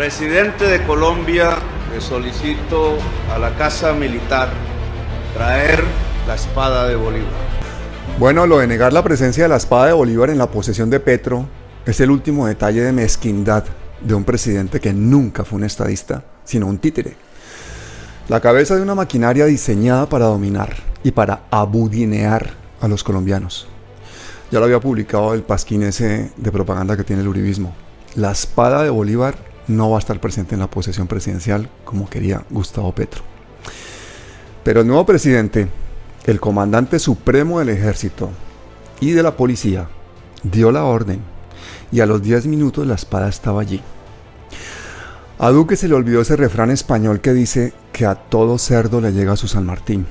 Presidente de Colombia, le solicito a la Casa Militar traer la espada de Bolívar. Bueno, lo de negar la presencia de la espada de Bolívar en la posesión de Petro es el último detalle de mezquindad de un presidente que nunca fue un estadista, sino un títere. La cabeza de una maquinaria diseñada para dominar y para abudinear a los colombianos. Ya lo había publicado el pasquín ese de propaganda que tiene el uribismo. La espada de Bolívar no va a estar presente en la posesión presidencial como quería Gustavo Petro. Pero el nuevo presidente, el comandante supremo del ejército y de la policía, dio la orden y a los 10 minutos la espada estaba allí. A Duque se le olvidó ese refrán español que dice que a todo cerdo le llega su San Martín.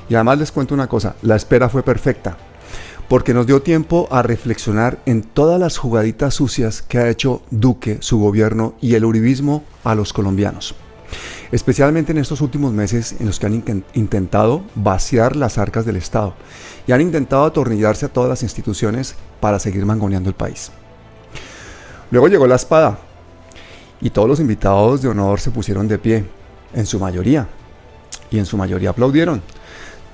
Y además les cuento una cosa, la espera fue perfecta, porque nos dio tiempo a reflexionar en todas las jugaditas sucias que ha hecho Duque, su gobierno y el uribismo a los colombianos. Especialmente en estos últimos meses en los que han intentado vaciar las arcas del Estado y han intentado atornillarse a todas las instituciones para seguir mangoneando el país. Luego llegó la espada y todos los invitados de honor se pusieron de pie, en su mayoría, y en su mayoría aplaudieron.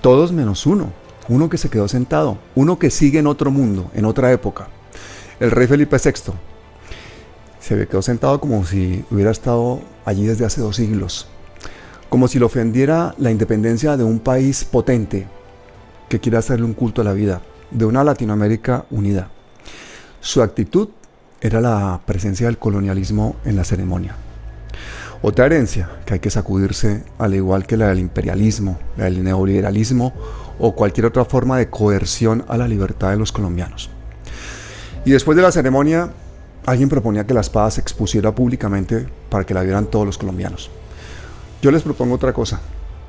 Todos menos uno que se quedó sentado, uno que sigue en otro mundo, en otra época. El rey Felipe VI se quedó sentado como si hubiera estado allí desde hace 2 siglos, como si le ofendiera la independencia de un país potente que quiere hacerle un culto a la vida, de una Latinoamérica unida. Su actitud era la presencia del colonialismo en la ceremonia. Otra herencia que hay que sacudirse, al igual que la del imperialismo, la del neoliberalismo o cualquier otra forma de coerción a la libertad de los colombianos. Y después de la ceremonia, alguien proponía que la espada se expusiera públicamente para que la vieran todos los colombianos. Yo les propongo otra cosa,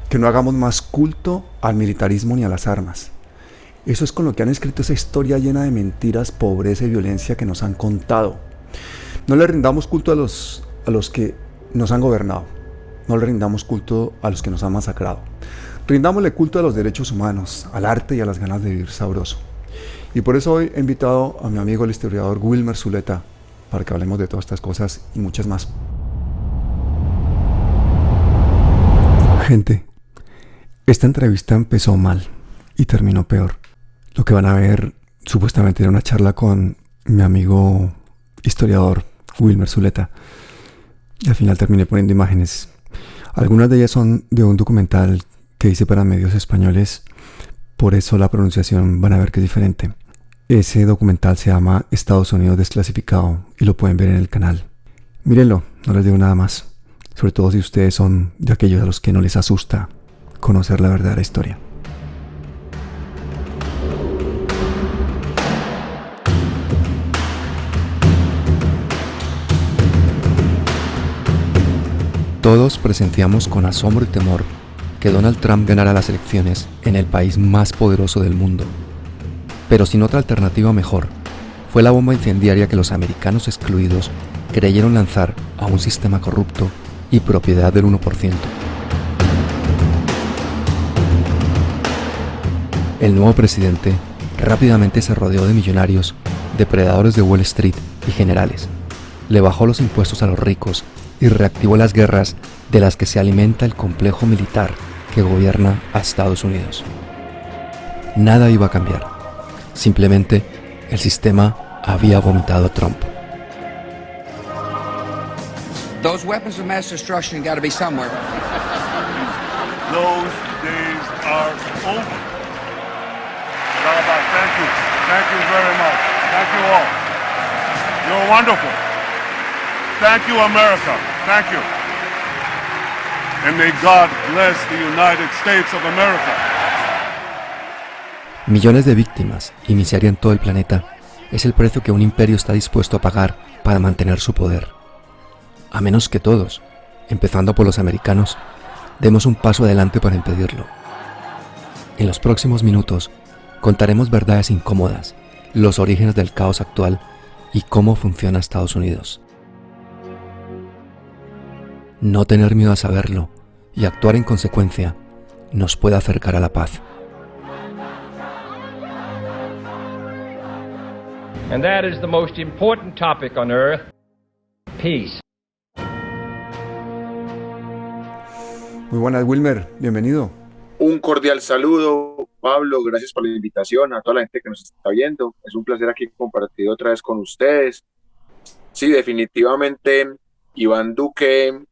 que no hagamos más culto al militarismo ni a las armas. Eso es con lo que han escrito esa historia llena de mentiras, pobreza y violencia que nos han contado. No le rindamos culto a los que nos han gobernado. No le rindamos culto a los que nos han masacrado. Rindámosle culto a los derechos humanos, al arte y a las ganas de vivir sabroso. Y por eso hoy he invitado a mi amigo el historiador Wilmer Zuleta para que hablemos de todas estas cosas y muchas más. Gente, esta entrevista empezó mal y terminó peor. Lo que van a ver supuestamente era una charla con mi amigo historiador Wilmer Zuleta. Y al final terminé poniendo imágenes. Algunas de ellas son de un documental que hice para medios españoles. Por eso la pronunciación van a ver que es diferente. Ese documental se llama Estados Unidos Desclasificado y lo pueden ver en el canal. Mírenlo, no les digo nada más. Sobre todo si ustedes son de aquellos a los que no les asusta conocer la verdadera historia. Todos presenciamos con asombro y temor que Donald Trump ganara las elecciones en el país más poderoso del mundo. Pero sin otra alternativa mejor, fue la bomba incendiaria que los americanos excluidos creyeron lanzar a un sistema corrupto y propiedad del 1%. El nuevo presidente rápidamente se rodeó de millonarios, depredadores de Wall Street y generales. Le bajó los impuestos a los ricos y reactivó las guerras de las que se alimenta el complejo militar que gobierna a Estados Unidos. Nada iba a cambiar. Simplemente el sistema había vomitado a Trump. Those weapons of mass destruction got to be somewhere. Those days are over. Rabbi, thank you. Thank you very much. Thank you all. You're wonderful. Thank you, America. Thank you. And may God bless the United States of America. Millones de víctimas y miseria en todo el planeta es el precio que un imperio está dispuesto a pagar para mantener su poder. A menos que todos, empezando por los americanos, demos un paso adelante para impedirlo. En los próximos minutos contaremos verdades incómodas, los orígenes del caos actual y cómo funciona Estados Unidos. No tener miedo a saberlo y actuar en consecuencia nos puede acercar a la paz. And that is the most important topic on earth, peace. Muy buenas, Wilmer, bienvenido. Un cordial saludo, Pablo, gracias por la invitación, a toda la gente que nos está viendo. Es un placer aquí compartir otra vez con ustedes. Sí, definitivamente Iván Duque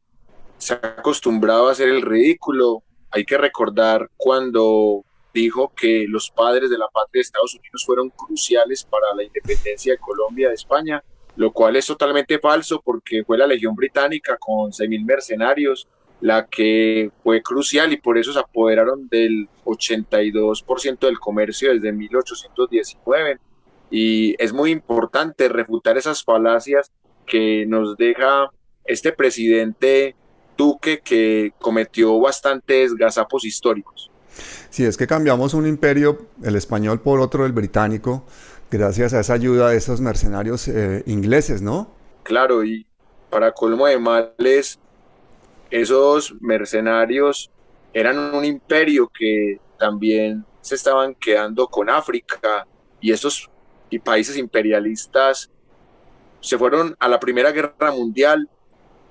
se ha acostumbrado a hacer el ridículo. Hay que recordar cuando dijo que los padres de la patria de Estados Unidos fueron cruciales para la independencia de Colombia, de España, lo cual es totalmente falso porque fue la Legión Británica con 6.000 mercenarios la que fue crucial y por eso se apoderaron del 82% del comercio desde 1819. Y es muy importante refutar esas falacias que nos deja este presidente Duque, que cometió bastantes gazapos históricos. Sí, es que cambiamos un imperio, el español, por otro, el británico, gracias a esa ayuda de esos mercenarios ingleses, ¿no? Claro, y para colmo de males, esos mercenarios eran un imperio que también se estaban quedando con África, y esos países imperialistas se fueron a la Primera Guerra Mundial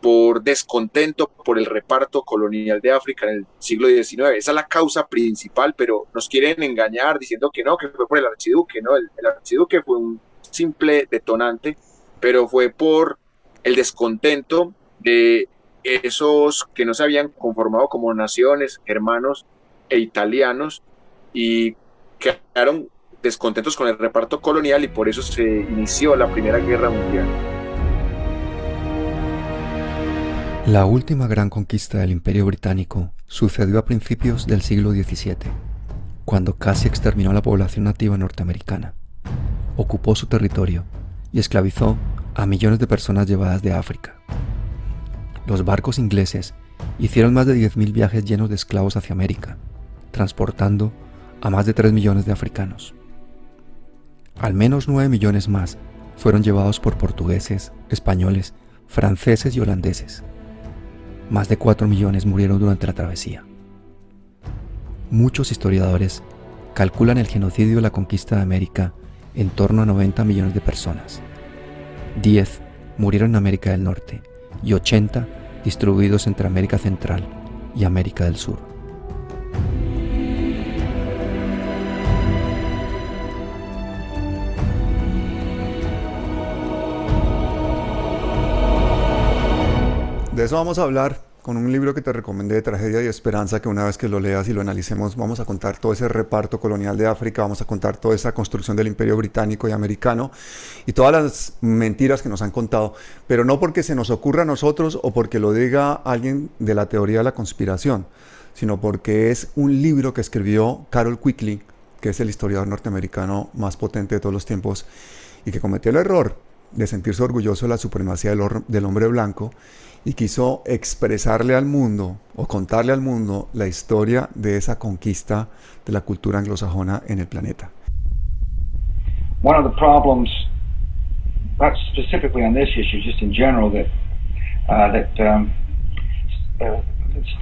por descontento por el reparto colonial de África en el siglo XIX. Esa es la causa principal, pero nos quieren engañar diciendo que no, que fue por el archiduque, ¿no? El archiduque fue un simple detonante, pero fue por el descontento de esos que no se habían conformado como naciones, germanos e italianos, y quedaron descontentos con el reparto colonial, y por eso se inició la Primera Guerra Mundial. La última gran conquista del Imperio Británico sucedió a principios del siglo XVII, cuando casi exterminó a la población nativa norteamericana, ocupó su territorio y esclavizó a millones de personas llevadas de África. Los barcos ingleses hicieron más de 10.000 viajes llenos de esclavos hacia América, transportando a más de 3 millones de africanos. Al menos 9 millones más fueron llevados por portugueses, españoles, franceses y holandeses. Más de 4 millones murieron durante la travesía. Muchos historiadores calculan el genocidio de la conquista de América en torno a 90 millones de personas. 10 murieron en América del Norte y 80 distribuidos entre América Central y América del Sur. De eso vamos a hablar con un libro que te recomendé, de Tragedia y Esperanza, que una vez que lo leas y lo analicemos vamos a contar todo ese reparto colonial de África, vamos a contar toda esa construcción del imperio británico y americano y todas las mentiras que nos han contado, pero no porque se nos ocurra a nosotros o porque lo diga alguien de la teoría de la conspiración, sino porque es un libro que escribió Carroll Quigley, que es el historiador norteamericano más potente de todos los tiempos y que cometió el error de sentirse orgulloso de la supremacía del hombre blanco y quiso expresarle al mundo o contarle al mundo la historia de esa conquista de la cultura anglosajona en el planeta. One of the problems, not specifically on this issue, just in general, let's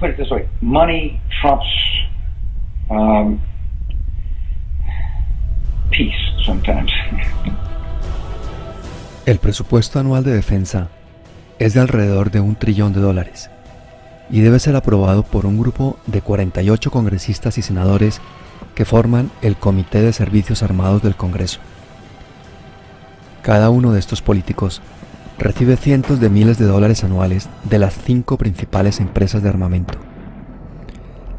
put it this way: money trumps peace sometimes. El presupuesto anual de defensa es de alrededor de $1 trillón y debe ser aprobado por un grupo de 48 congresistas y senadores que forman el Comité de Servicios Armados del Congreso. Cada uno de estos políticos recibe cientos de miles de dólares anuales de las 5 principales empresas de armamento.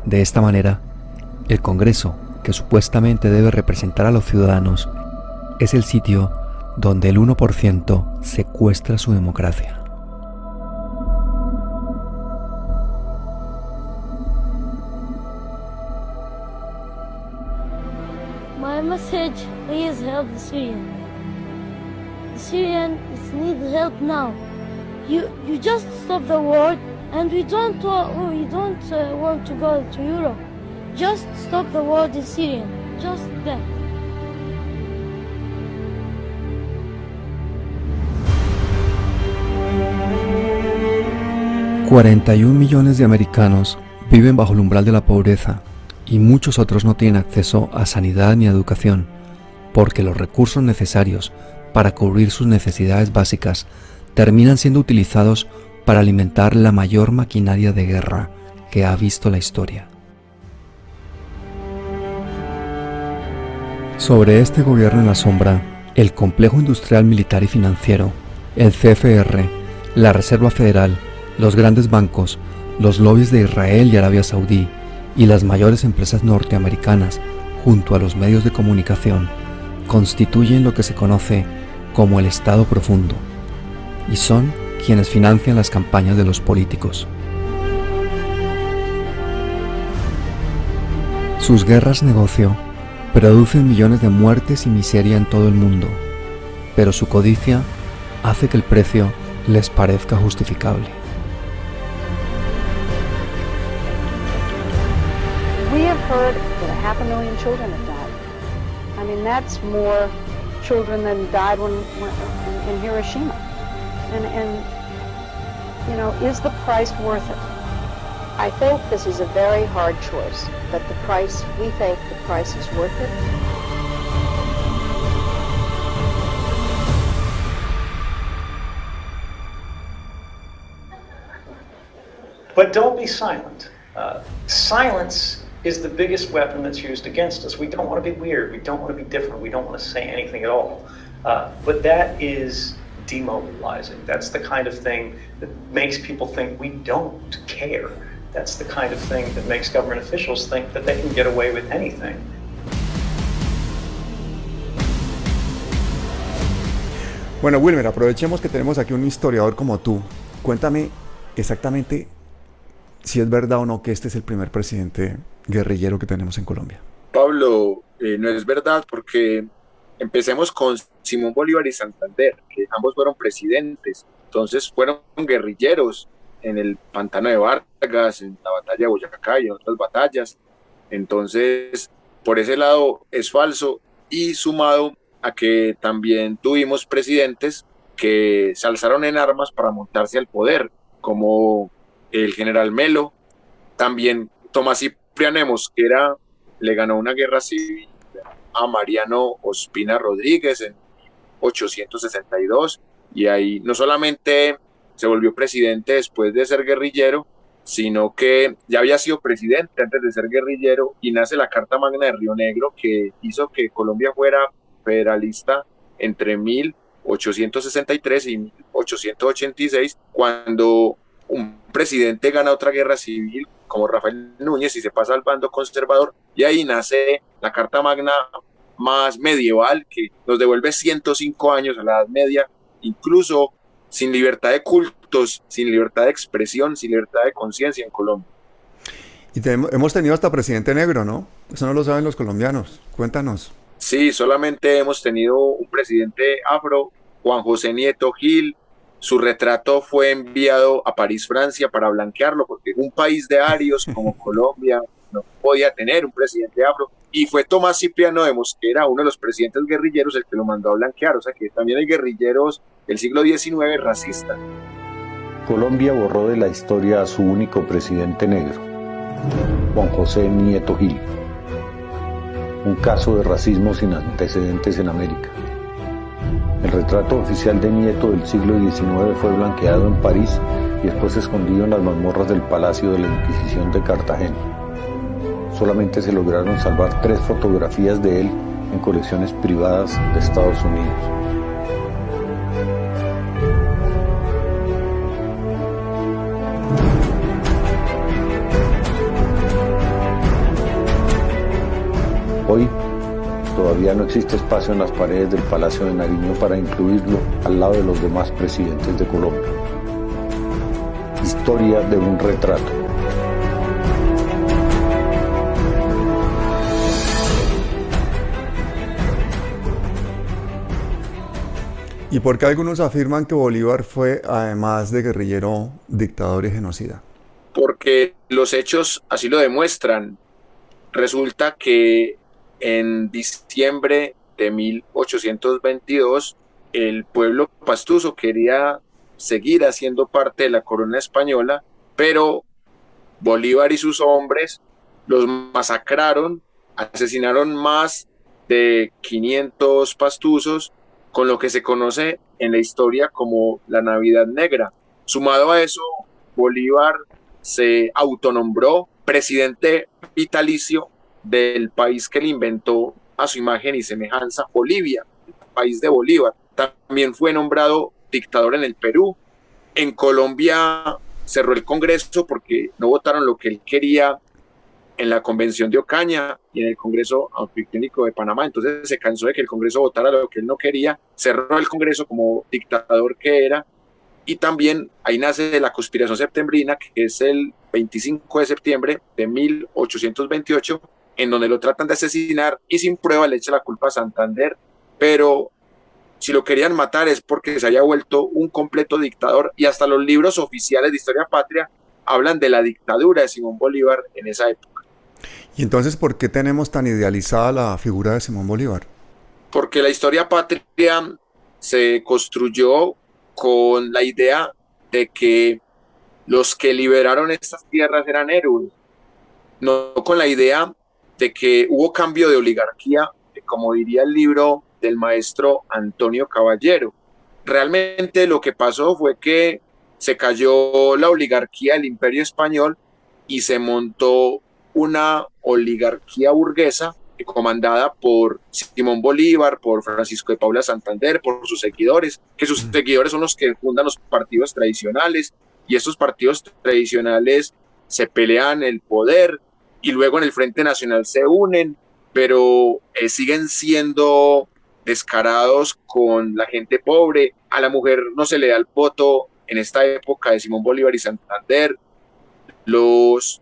De esta manera, el Congreso, que supuestamente debe representar a los ciudadanos, es el sitio donde el 1% secuestra su democracia. My message, please help the Syrian. The Syrians need help now. You just stop the war, and we don't want to go to Europe. Just stop the war in Syria. Just that. $41 millones de americanos viven bajo el umbral de la pobreza y muchos otros no tienen acceso a sanidad ni a educación, porque los recursos necesarios para cubrir sus necesidades básicas terminan siendo utilizados para alimentar la mayor maquinaria de guerra que ha visto la historia. Sobre este gobierno en la sombra, el complejo industrial, militar y financiero, el CFR, la Reserva Federal, los grandes bancos, los lobbies de Israel y Arabia Saudí y las mayores empresas norteamericanas, junto a los medios de comunicación, constituyen lo que se conoce como el Estado profundo, y son quienes financian las campañas de los políticos. Sus guerras negocio producen millones de muertes y miseria en todo el mundo, pero su codicia hace que el precio les parezca justificable. We have heard that 500,000 children have died. I mean, that's more children than died in Hiroshima. And you know, is the price worth it? I think this is a very hard choice, but we think the price is worth it. But don't be silent. Silence is the biggest weapon that's used against us. We don't want to be weird. We don't want to be different. We don't want to say anything at all. But that is demobilizing. That's the kind of thing that makes people think we don't care. That's the kind of thing that makes government officials think that they can get away with anything. Bueno, Wilmer, aprovechemos que tenemos aquí un historiador como tú. Cuéntame exactamente si es verdad o no que este es el primer presidente guerrillero que tenemos en Colombia. Pablo, no es verdad, porque empecemos con Simón Bolívar y Santander, que ambos fueron presidentes, entonces fueron guerrilleros en el Pantano de Vargas, en la batalla de Boyacá y en otras batallas. Entonces, por ese lado es falso, y sumado a que también tuvimos presidentes que se alzaron en armas para montarse al poder, como el general Melo, también Tomás Ciprianemos, que le ganó una guerra civil a Mariano Ospina Rodríguez en 1862, y ahí no solamente se volvió presidente después de ser guerrillero, sino que ya había sido presidente antes de ser guerrillero, y nace la Carta Magna de Río Negro, que hizo que Colombia fuera federalista entre 1863 y 1886, cuando un presidente gana otra guerra civil como Rafael Núñez y se pasa al bando conservador, y ahí nace la Carta Magna más medieval, que nos devuelve 105 años a la Edad Media, incluso sin libertad de cultos, sin libertad de expresión, sin libertad de conciencia en Colombia. Y hemos tenido hasta presidente negro, ¿no? Eso no lo saben los colombianos. Cuéntanos. Sí, solamente hemos tenido un presidente afro, Juan José Nieto Gil. Su retrato fue enviado a París, Francia, para blanquearlo, porque un país de arios como Colombia no podía tener un presidente afro, y fue Tomás Cipriano de Mosquera, uno de los presidentes guerrilleros, el que lo mandó a blanquear. O sea que también hay guerrilleros del siglo XIX racistas. Colombia borró de la historia a su único presidente negro, Juan José Nieto Gil. Un caso de racismo sin antecedentes en América. El retrato oficial de Nieto del siglo XIX fue blanqueado en París y después escondido en las mazmorras del Palacio de la Inquisición de Cartagena. Solamente se lograron salvar 3 fotografías de él en colecciones privadas de Estados Unidos. Hoy todavía no existe espacio en las paredes del Palacio de Nariño para incluirlo al lado de los demás presidentes de Colombia. Historia de un retrato. ¿Y por qué algunos afirman que Bolívar fue, además de guerrillero, dictador y genocida? Porque los hechos así lo demuestran. Resulta que en diciembre de 1822, el pueblo pastuso quería seguir haciendo parte de la corona española, pero Bolívar y sus hombres los masacraron, asesinaron más de 500 pastusos, con lo que se conoce en la historia como la Navidad Negra. Sumado a eso, Bolívar se autonombró presidente vitalicio del país que le inventó a su imagen y semejanza, Bolivia, el país de Bolívar. También fue nombrado dictador en el Perú. En Colombia cerró el Congreso porque no votaron lo que él quería en la Convención de Ocaña y en el Congreso Anfitriónico de Panamá. Entonces se cansó de que el Congreso votara lo que él no quería, cerró el Congreso como dictador que era, y también ahí nace la conspiración septembrina, que es el 25 de septiembre de 1828, en donde lo tratan de asesinar y sin prueba le echa la culpa a Santander, pero si lo querían matar es porque se haya vuelto un completo dictador, y hasta los libros oficiales de historia patria hablan de la dictadura de Simón Bolívar en esa época. ¿Y entonces por qué tenemos tan idealizada la figura de Simón Bolívar? Porque la historia patria se construyó con la idea de que los que liberaron estas tierras eran héroes, no con la idea de que hubo cambio de oligarquía, como diría el libro del maestro Antonio Caballero. Realmente lo que pasó fue que se cayó la oligarquía del Imperio Español y se montó una oligarquía burguesa comandada por Simón Bolívar, por Francisco de Paula Santander, por sus seguidores, que sus seguidores son los que fundan los partidos tradicionales, y estos partidos tradicionales se pelean el poder y luego en el Frente Nacional se unen, pero siguen siendo descarados con la gente pobre. A la mujer no se le da el voto en esta época de Simón Bolívar y Santander. Los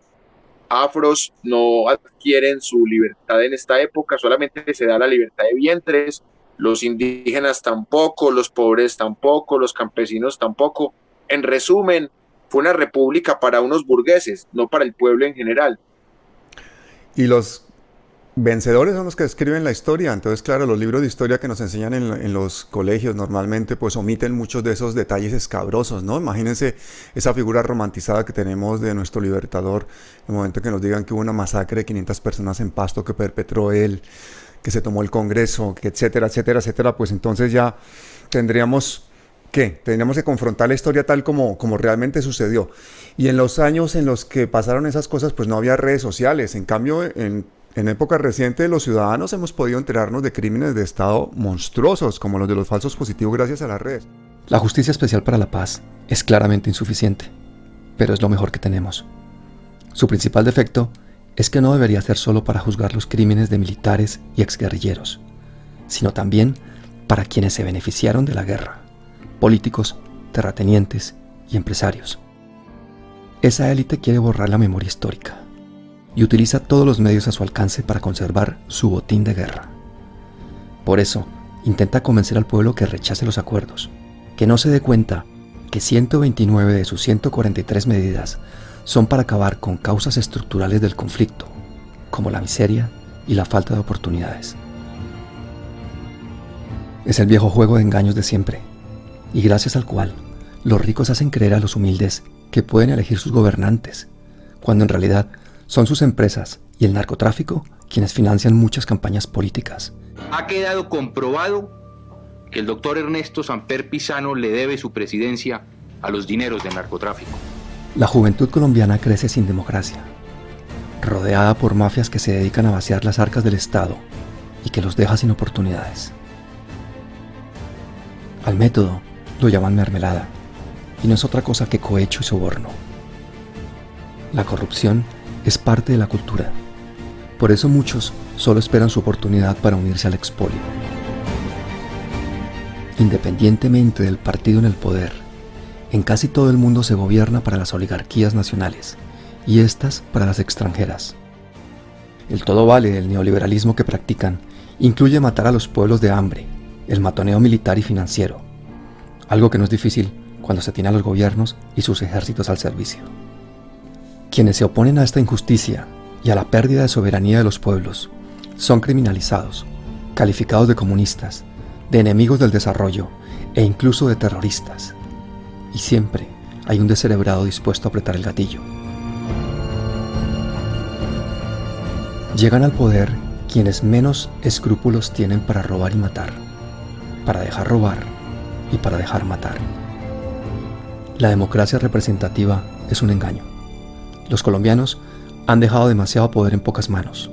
afros no adquieren su libertad en esta época, solamente se da la libertad de vientres, los indígenas tampoco, los pobres tampoco, los campesinos tampoco. En resumen, fue una república para unos burgueses, no para el pueblo en general. Y los vencedores son los que escriben la historia. Entonces, claro, los libros de historia que nos enseñan en los colegios normalmente pues omiten muchos de esos detalles escabrosos, ¿no? Imagínense esa figura romantizada que tenemos de nuestro libertador, en el momento que nos digan que hubo una masacre de 500 personas en Pasto que perpetró él, que se tomó el Congreso, que etcétera, etcétera, etcétera. Pues entonces ya tendríamos que confrontar la historia tal como realmente sucedió. Y en los años en los que pasaron esas cosas pues no había redes sociales. En cambio, en época reciente los ciudadanos hemos podido enterarnos de crímenes de Estado monstruosos, como los de los falsos positivos gracias a las redes. La Justicia Especial para la Paz es claramente insuficiente, pero es lo mejor que tenemos. Su principal defecto es que no debería ser solo para juzgar los crímenes de militares y exguerrilleros, sino también para quienes se beneficiaron de la guerra: políticos, terratenientes y empresarios. Esa élite quiere borrar la memoria histórica y utiliza todos los medios a su alcance para conservar su botín de guerra. Por eso, intenta convencer al pueblo que rechace los acuerdos, que no se dé cuenta que 129 de sus 143 medidas son para acabar con causas estructurales del conflicto, como la miseria y la falta de oportunidades. Es el viejo juego de engaños de siempre, y gracias al cual los ricos hacen creer a los humildes que pueden elegir sus gobernantes, cuando en realidad son sus empresas y el narcotráfico quienes financian muchas campañas políticas. Ha quedado comprobado que el doctor Ernesto Samper Pizano le debe su presidencia a los dineros del narcotráfico. La juventud colombiana crece sin democracia, rodeada por mafias que se dedican a vaciar las arcas del Estado y que los deja sin oportunidades. Al método lo llaman mermelada, y no es otra cosa que cohecho y soborno. La corrupción es parte de la cultura. Por eso muchos solo esperan su oportunidad para unirse al expolio. Independientemente del partido en el poder, en casi todo el mundo se gobierna para las oligarquías nacionales y estas para las extranjeras. El todo vale del neoliberalismo que practican incluye matar a los pueblos de hambre, el matoneo militar y financiero, algo que no es difícil cuando se tiene a los gobiernos y sus ejércitos al servicio. Quienes se oponen a esta injusticia y a la pérdida de soberanía de los pueblos son criminalizados, calificados de comunistas, de enemigos del desarrollo e incluso de terroristas. Y siempre hay un descerebrado dispuesto a apretar el gatillo. Llegan al poder quienes menos escrúpulos tienen para robar y matar, para dejar robar y para dejar matar. La democracia representativa es un engaño. Los colombianos han dejado demasiado poder en pocas manos,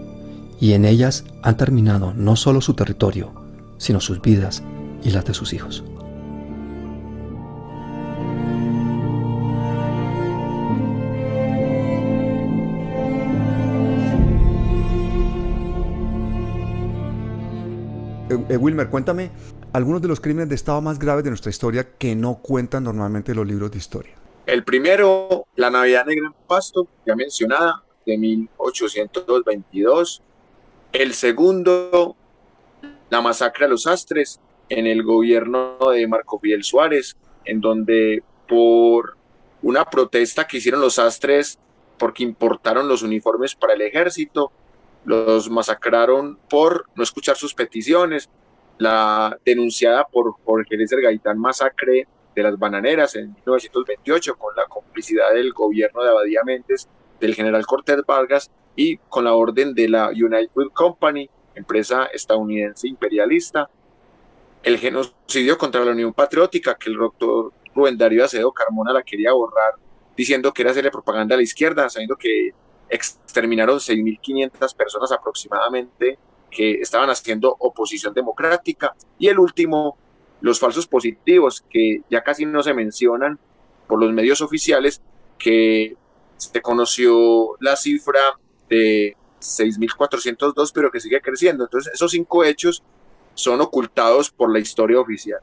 y en ellas han terminado no solo su territorio, sino sus vidas y las de sus hijos. Wilmer, cuéntame algunos de los crímenes de Estado más graves de nuestra historia que no cuentan normalmente los libros de historia. El primero, la Navidad Negra en Pasto, ya mencionada, de 1822. El segundo, la masacre a los Sastres, en el gobierno de Marco Fidel Suárez, en donde por una protesta que hicieron los Sastres porque importaron los uniformes para el ejército, los masacraron por no escuchar sus peticiones. La denunciada por Jorge Eliezer Gaitán masacre de las Bananeras en 1928, con la complicidad del gobierno de Abadía Méndez, del general Cortés Vargas, y con la orden de la United Fruit Company, empresa estadounidense imperialista. El genocidio contra la Unión Patriótica, que el doctor Rubén Darío Acevedo Carmona la quería borrar, diciendo que era hacerle propaganda a la izquierda, sabiendo que exterminaron 6.500 personas aproximadamente que estaban haciendo oposición democrática. Y el último, los falsos positivos, que ya casi no se mencionan por los medios oficiales, que se conoció la cifra de 6.402, pero que sigue creciendo. Entonces, esos 5 hechos son ocultados por la historia oficial.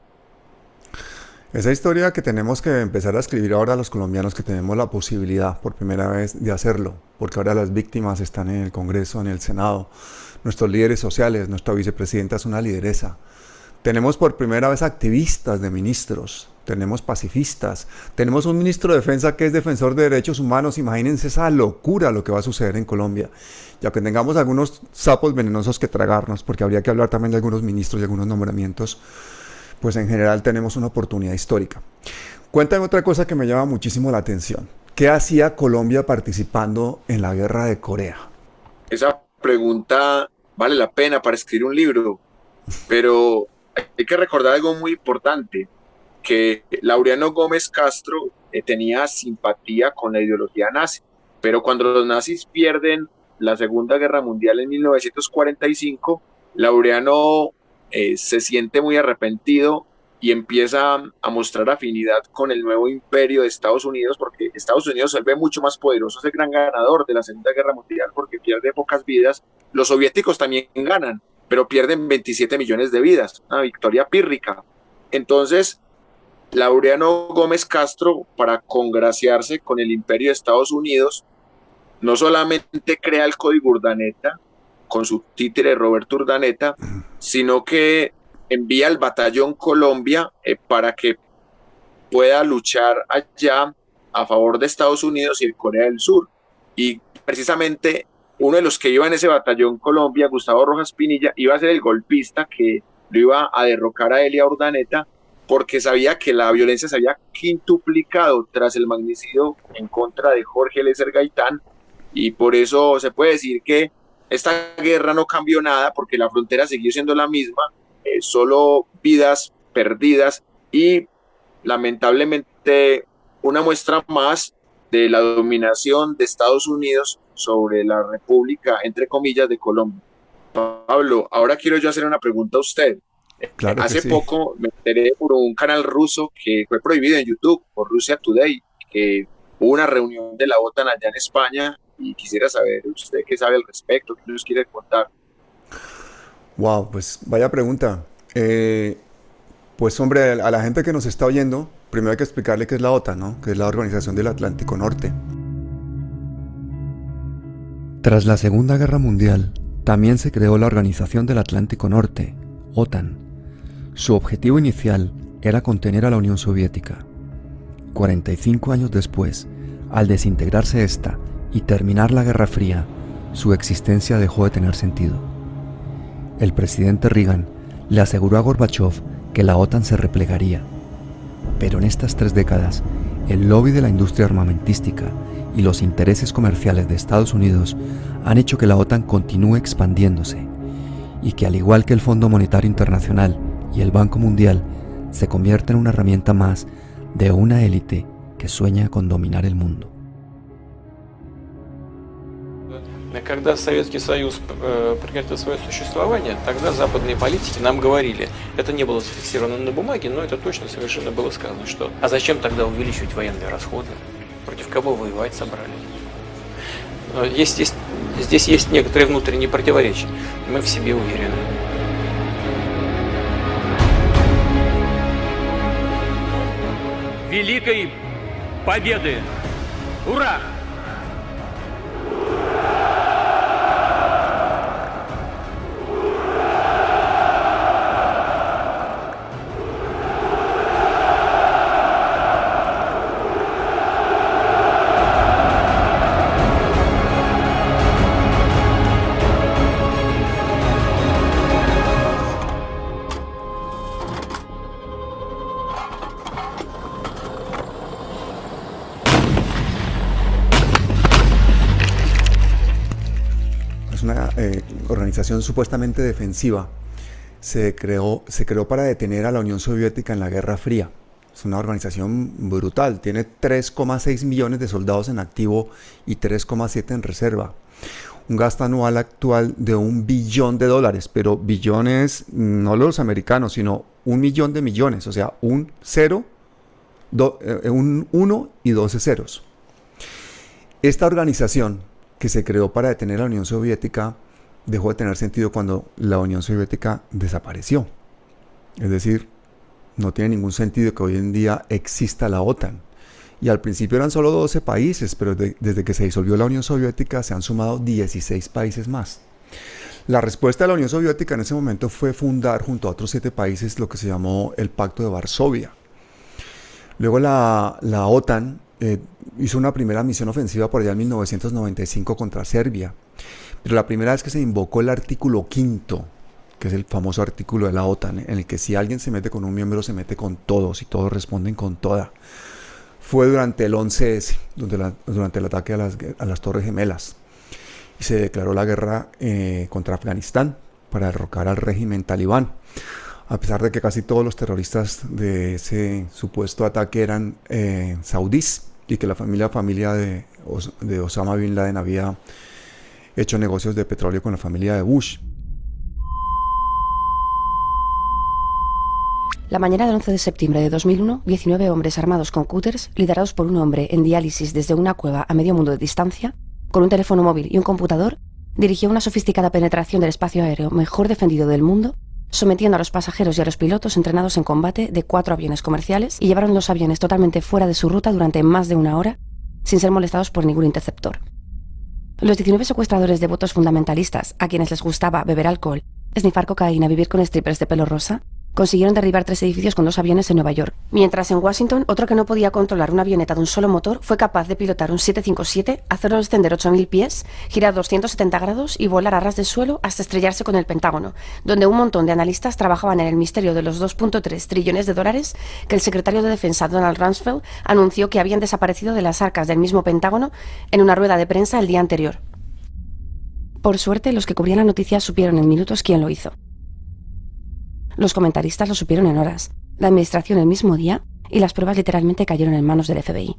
Esa historia que tenemos que empezar a escribir ahora los colombianos, que tenemos la posibilidad por primera vez de hacerlo, porque ahora las víctimas están en el Congreso, en el Senado, nuestros líderes sociales, nuestra vicepresidenta es una lideresa. Tenemos por primera vez activistas de ministros, tenemos pacifistas, tenemos un ministro de Defensa que es defensor de derechos humanos. Imagínense esa locura lo que va a suceder en Colombia. Y aunque tengamos algunos sapos venenosos que tragarnos, porque habría que hablar también de algunos ministros y algunos nombramientos, pues en general tenemos una oportunidad histórica. Cuéntame otra cosa que me llama muchísimo la atención. ¿Qué hacía Colombia participando en la guerra de Corea? Esa pregunta vale la pena para escribir un libro, pero hay que recordar algo muy importante, que Laureano Gómez Castro tenía simpatía con la ideología nazi, pero cuando los nazis pierden la Segunda Guerra Mundial en 1945, Laureano se siente muy arrepentido y empieza a mostrar afinidad con el nuevo imperio de Estados Unidos, porque Estados Unidos se ve mucho más poderoso, es el gran ganador de la Segunda Guerra Mundial porque pierde pocas vidas. Los soviéticos también ganan, pero pierden 27 millones de vidas, una victoria pírrica. Entonces, Laureano Gómez Castro, para congraciarse con el imperio de Estados Unidos, no solamente crea el Código Urdaneta, con su títere Roberto Urdaneta, sino que envía al Batallón Colombia para que pueda luchar allá a favor de Estados Unidos y de Corea del Sur. Y precisamente uno de los que iba en ese Batallón Colombia, Gustavo Rojas Pinilla, iba a ser el golpista que lo iba a derrocar a él y a Urdaneta, porque sabía que la violencia se había quintuplicado tras el magnicidio en contra de Jorge Eliezer Gaitán, y por eso se puede decir que esta guerra no cambió nada, porque la frontera siguió siendo la misma, solo vidas perdidas y lamentablemente una muestra más de la dominación de Estados Unidos sobre la República, entre comillas, de Colombia. Pablo, ahora quiero yo hacer una pregunta a usted. Claro, hace sí. poco me enteré por un canal ruso que fue prohibido en YouTube, por Russia Today, que hubo una reunión de la OTAN allá en España, y quisiera saber usted qué sabe al respecto, qué nos quiere contar. Wow, pues vaya pregunta. Pues hombre, a la gente que nos está oyendo, primero hay que explicarle qué es la OTAN, ¿no? Que es la Organización del Atlántico Norte. Tras la Segunda Guerra Mundial, también se creó la Organización del Atlántico Norte, OTAN. Su objetivo inicial era contener a la Unión Soviética. 45 años después, al desintegrarse esta y terminar la Guerra Fría, su existencia dejó de tener sentido. El presidente Reagan le aseguró a Gorbachov que la OTAN se replegaría. Pero en estas 3 décadas, el lobby de la industria armamentística y los intereses comerciales de Estados Unidos han hecho que la OTAN continúe expandiéndose y que, al igual que el Fondo Monetario Internacional y el Banco Mundial, se convierta en una herramienta más de una élite que sueña con dominar el mundo. Когда Советский Союз прекратил свое существование, тогда западные политики нам говорили, это не было зафиксировано на бумаге, но это точно совершенно было сказано, что а зачем тогда увеличивать военные расходы? Против кого воевать собрали? Здесь есть некоторые внутренние противоречия. Мы в себе уверены. Великой Победы! Ура! Organización supuestamente defensiva se creó para detener a la Unión Soviética en la Guerra Fría. Es una organización brutal, tiene 3,6 millones de soldados en activo y 3,7 en reserva. Un gasto anual actual de $1 billón, pero billones no los americanos, sino 1 millón de millones, o sea, un 1 y 12 ceros. Esta organización que se creó para detener a la Unión Soviética dejó de tener sentido cuando la Unión Soviética desapareció. Es decir, no tiene ningún sentido que hoy en día exista la OTAN. Y al principio eran solo 12 países, pero desde que se disolvió la Unión Soviética se han sumado 16 países más. La respuesta de la Unión Soviética en ese momento fue fundar junto a otros 7 países lo que se llamó el Pacto de Varsovia. Luego la OTAN hizo una primera misión ofensiva por allá en 1995 contra Serbia. Pero la primera vez que se invocó el artículo 5, que es el famoso artículo de la OTAN, en el que si alguien se mete con un miembro, se mete con todos y todos responden con toda, fue durante el 11S, durante el ataque a las Torres Gemelas. Y se declaró la guerra contra Afganistán para derrocar al régimen talibán. A pesar de que casi todos los terroristas de ese supuesto ataque eran saudíes y que la familia de Osama Bin Laden había hecho negocios de petróleo con la familia de Bush. La mañana del 11 de septiembre de 2001, 19 hombres armados con cúters, liderados por un hombre en diálisis desde una cueva a medio mundo de distancia, con un teléfono móvil y un computador, dirigió una sofisticada penetración del espacio aéreo mejor defendido del mundo, sometiendo a los pasajeros y a los pilotos entrenados en combate de 4 aviones comerciales y llevaron los aviones totalmente fuera de su ruta durante más de 1 hora, sin ser molestados por ningún interceptor. Los 19 secuestradores devotos fundamentalistas, a quienes les gustaba beber alcohol, esnifar cocaína, vivir con strippers de pelo rosa, consiguieron derribar 3 edificios con 2 aviones en Nueva York. Mientras en Washington, otro que no podía controlar una avioneta de un solo motor fue capaz de pilotar un 757, hacerlo descender 8.000 pies, girar 270 grados y volar a ras de suelo hasta estrellarse con el Pentágono, donde un montón de analistas trabajaban en el misterio de los 2.3 trillones de dólares que el secretario de Defensa Donald Rumsfeld anunció que habían desaparecido de las arcas del mismo Pentágono en una rueda de prensa el día anterior. Por suerte, los que cubrían la noticia supieron en minutos quién lo hizo. Los comentaristas lo supieron en horas, la administración el mismo día, y las pruebas literalmente cayeron en manos del FBI.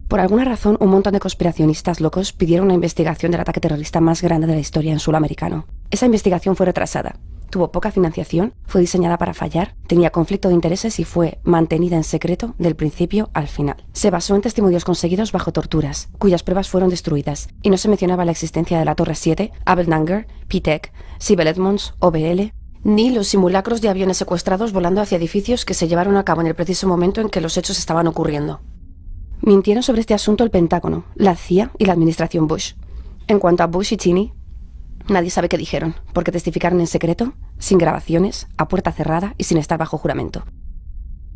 Por alguna razón, un montón de conspiracionistas locos pidieron una investigación del ataque terrorista más grande de la historia en suelo americano. Esa investigación fue retrasada, tuvo poca financiación, fue diseñada para fallar, tenía conflicto de intereses y fue mantenida en secreto del principio al final. Se basó en testimonios conseguidos bajo torturas, cuyas pruebas fueron destruidas, y no se mencionaba la existencia de la Torre 7, Abel Nanger, P-Tech, Sibel Edmonds, OBL, ni los simulacros de aviones secuestrados volando hacia edificios que se llevaron a cabo en el preciso momento en que los hechos estaban ocurriendo. Mintieron sobre este asunto el Pentágono, la CIA y la administración Bush. En cuanto a Bush y Cheney, nadie sabe qué dijeron, porque testificaron en secreto, sin grabaciones, a puerta cerrada y sin estar bajo juramento.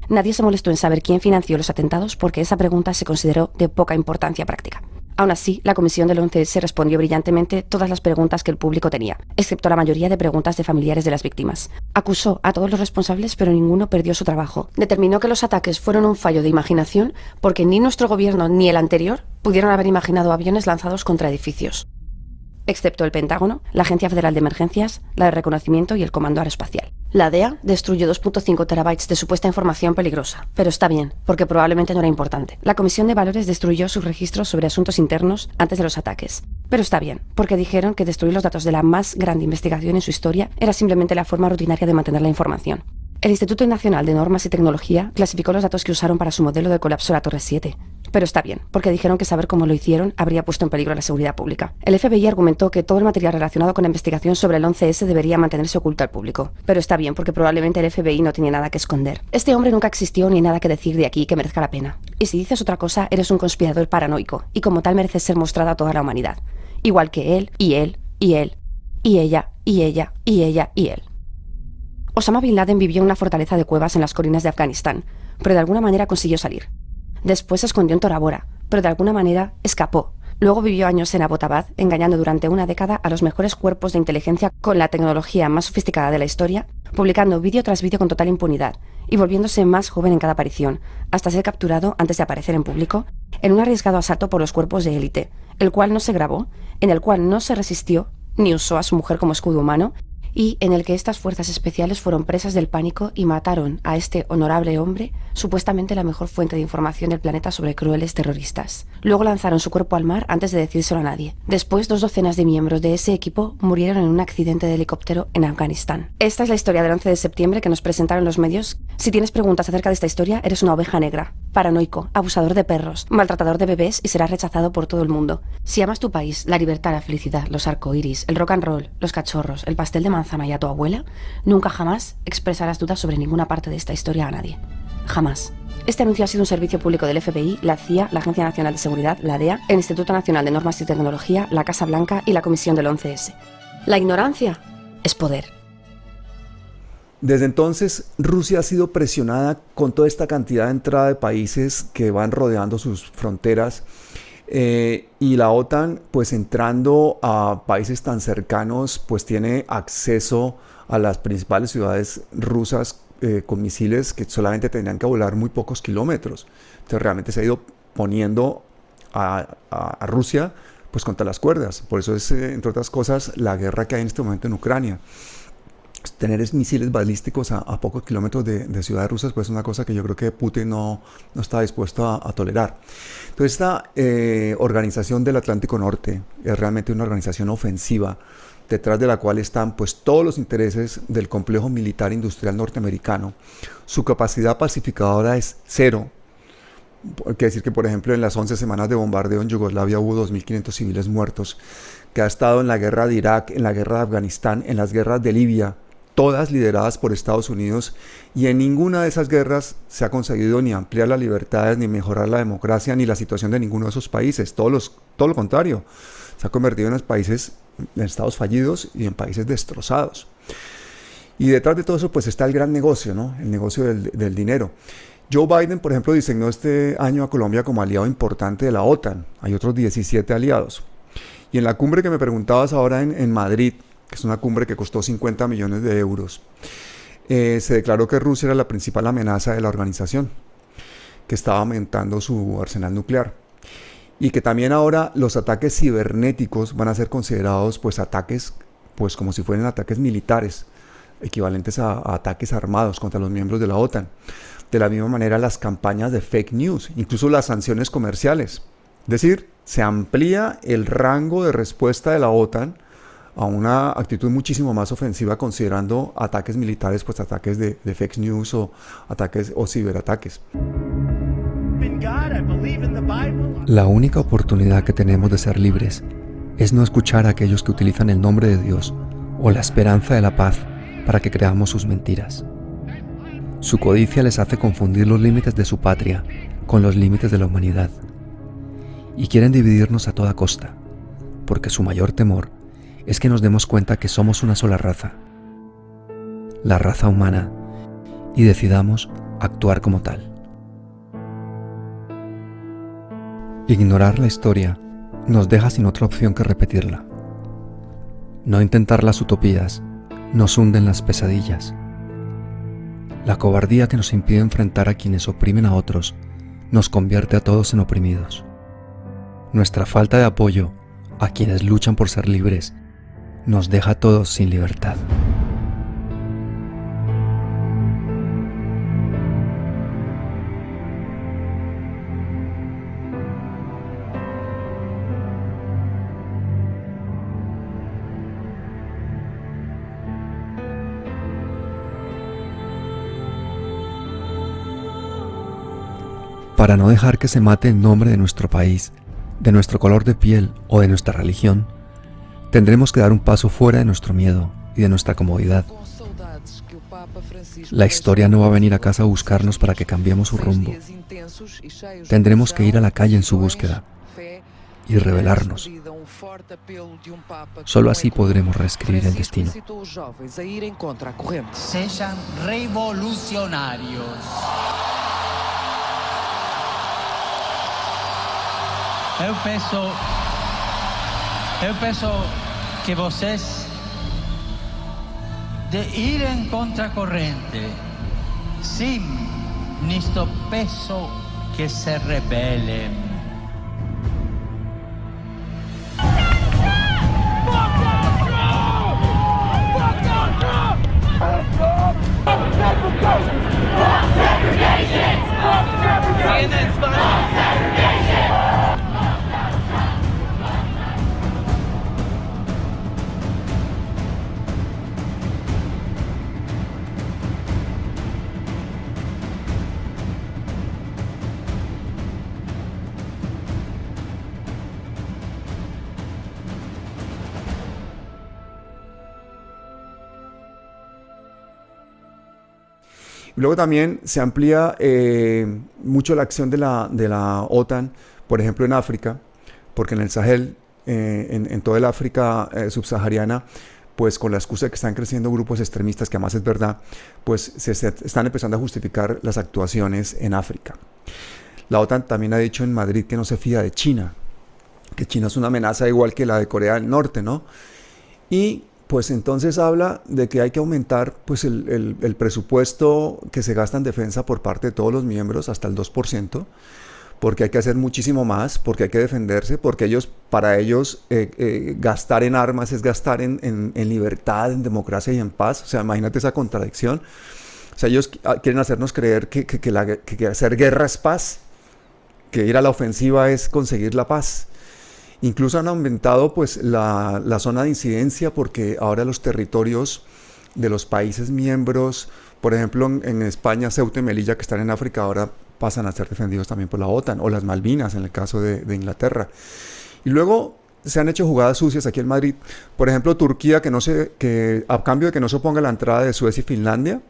Nadie se molestó en saber quién financió los atentados porque esa pregunta se consideró de poca importancia práctica. Aún así, la comisión del 11S respondió brillantemente todas las preguntas que el público tenía, excepto la mayoría de preguntas de familiares de las víctimas. Acusó a todos los responsables, pero ninguno perdió su trabajo. Determinó que los ataques fueron un fallo de imaginación porque ni nuestro gobierno ni el anterior pudieron haber imaginado aviones lanzados contra edificios. Excepto el Pentágono, la Agencia Federal de Emergencias, la de Reconocimiento y el Comando Aeroespacial. La DEA destruyó 2.5 terabytes de supuesta información peligrosa, pero está bien, porque probablemente no era importante. La Comisión de Valores destruyó sus registros sobre asuntos internos antes de los ataques, pero está bien, porque dijeron que destruir los datos de la más grande investigación en su historia era simplemente la forma rutinaria de mantener la información. El Instituto Nacional de Normas y Tecnología clasificó los datos que usaron para su modelo de colapso de la Torre 7. Pero está bien, porque dijeron que saber cómo lo hicieron habría puesto en peligro la seguridad pública. El FBI argumentó que todo el material relacionado con la investigación sobre el 11S debería mantenerse oculto al público. Pero está bien, porque probablemente el FBI no tenía nada que esconder. Este hombre nunca existió ni hay nada que decir de aquí que merezca la pena. Y si dices otra cosa, eres un conspirador paranoico, y como tal mereces ser mostrado a toda la humanidad. Igual que él, y él, y él, y ella, y ella, y ella, y él. Osama Bin Laden vivió en una fortaleza de cuevas en las colinas de Afganistán, pero de alguna manera consiguió salir. Después se escondió en Tora Bora, pero de alguna manera escapó. Luego vivió años en Abbottabad, engañando durante una década a los mejores cuerpos de inteligencia con la tecnología más sofisticada de la historia, publicando vídeo tras vídeo con total impunidad y volviéndose más joven en cada aparición, hasta ser capturado antes de aparecer en público en un arriesgado asalto por los cuerpos de élite, el cual no se grabó, en el cual no se resistió ni usó a su mujer como escudo humano, y en el que estas fuerzas especiales fueron presas del pánico y mataron a este honorable hombre, supuestamente la mejor fuente de información del planeta sobre crueles terroristas. Luego lanzaron su cuerpo al mar antes de decírselo a nadie. Después, 2 docenas de miembros de ese equipo murieron en un accidente de helicóptero en Afganistán. Esta es la historia del 11 de septiembre que nos presentaron los medios. Si tienes preguntas acerca de esta historia, eres una oveja negra, paranoico, abusador de perros, maltratador de bebés y serás rechazado por todo el mundo. Si amas tu país, la libertad, la felicidad, los arcoíris, el rock and roll, los cachorros, el pastel de manzana y a tu abuela, nunca jamás expresarás dudas sobre ninguna parte de esta historia a nadie. Jamás. Este anuncio ha sido un servicio público del FBI, la CIA, la Agencia Nacional de Seguridad, la DEA, el Instituto Nacional de Normas y Tecnología, la Casa Blanca y la Comisión del 11S. La ignorancia es poder. Desde entonces, Rusia ha sido presionada con toda esta cantidad de entrada de países que van rodeando sus fronteras y la OTAN, pues entrando a países tan cercanos, pues tiene acceso a las principales ciudades rusas con misiles que solamente tendrían que volar muy pocos kilómetros. Entonces realmente se ha ido poniendo a Rusia pues contra las cuerdas. Por eso es, entre otras cosas, la guerra que hay en este momento en Ucrania. Tener misiles balísticos a pocos kilómetros de ciudades rusas, pues es una cosa que yo creo que Putin no está dispuesto a tolerar. Entonces esta organización del Atlántico Norte es realmente una organización ofensiva, detrás de la cual están pues todos los intereses del complejo militar industrial norteamericano. Su capacidad pacificadora es cero. Quiere decir que, por ejemplo, en las 11 semanas de bombardeo en Yugoslavia hubo 2.500 civiles muertos, que ha estado en la guerra de Irak, en la guerra de Afganistán, en las guerras de Libia, todas lideradas por Estados Unidos, y en ninguna de esas guerras se ha conseguido ni ampliar las libertades, ni mejorar la democracia, ni la situación de ninguno de esos países. Todo lo contrario, se ha convertido en estados fallidos y en países destrozados. Y detrás de todo eso pues está el gran negocio, ¿no? El negocio del dinero. Joe Biden, por ejemplo, designó este año a Colombia como aliado importante de la OTAN. Hay otros 17 aliados. Y en la cumbre que me preguntabas ahora en Madrid, que es una cumbre que costó 50 millones de euros, se declaró que Rusia era la principal amenaza de la organización, que estaba aumentando su arsenal nuclear. Y que también ahora los ataques cibernéticos van a ser considerados pues ataques, pues como si fueran ataques militares, equivalentes a ataques armados contra los miembros de la OTAN. De la misma manera las campañas de fake news, incluso las sanciones comerciales. Es decir, se amplía el rango de respuesta de la OTAN a una actitud muchísimo más ofensiva, considerando ataques militares, pues ataques de fake news o ataques o ciberataques. La única oportunidad que tenemos de ser libres es no escuchar a aquellos que utilizan el nombre de Dios o la esperanza de la paz para que creamos sus mentiras. Su codicia les hace confundir los límites de su patria con los límites de la humanidad. Y quieren dividirnos a toda costa, porque su mayor temor es que nos demos cuenta que somos una sola raza, la raza humana, y decidamos actuar como tal. Ignorar la historia nos deja sin otra opción que repetirla. No intentar las utopías nos hunde en las pesadillas. La cobardía que nos impide enfrentar a quienes oprimen a otros nos convierte a todos en oprimidos. Nuestra falta de apoyo a quienes luchan por ser libres nos deja a todos sin libertad. Para no dejar que se mate en nombre de nuestro país, de nuestro color de piel o de nuestra religión, tendremos que dar un paso fuera de nuestro miedo y de nuestra comodidad. La historia no va a venir a casa a buscarnos para que cambiemos su rumbo. Tendremos que ir a la calle en su búsqueda y rebelarnos. Solo así podremos reescribir el destino. Sean revolucionarios. Eu penso que vocês de ir en contracorrente, sim, nisto peso que se rebelen. Y luego también se amplía mucho la acción de la OTAN, por ejemplo en África, porque en el Sahel, en toda el África subsahariana, pues con la excusa de que están creciendo grupos extremistas, que además es verdad, pues se están empezando a justificar las actuaciones en África. La OTAN también ha dicho en Madrid que no se fía de China, que China es una amenaza igual que la de Corea del Norte, ¿no? Y pues entonces habla de que hay que aumentar pues el presupuesto que se gasta en defensa por parte de todos los miembros hasta el 2%, porque hay que hacer muchísimo más, porque hay que defenderse, porque para ellos gastar en armas es gastar en libertad, en democracia y en paz. O sea, imagínate esa contradicción. O sea, ellos quieren hacernos creer que hacer guerra es paz, que ir a la ofensiva es conseguir la paz. Incluso han aumentado pues la zona de incidencia, porque ahora los territorios de los países miembros, por ejemplo en España, Ceuta y Melilla, que están en África, ahora pasan a ser defendidos también por la OTAN, o las Malvinas en el caso de Inglaterra. Y luego se han hecho jugadas sucias aquí en Madrid. Por ejemplo, Turquía, que a cambio de que no se oponga la entrada de Suecia y Finlandia,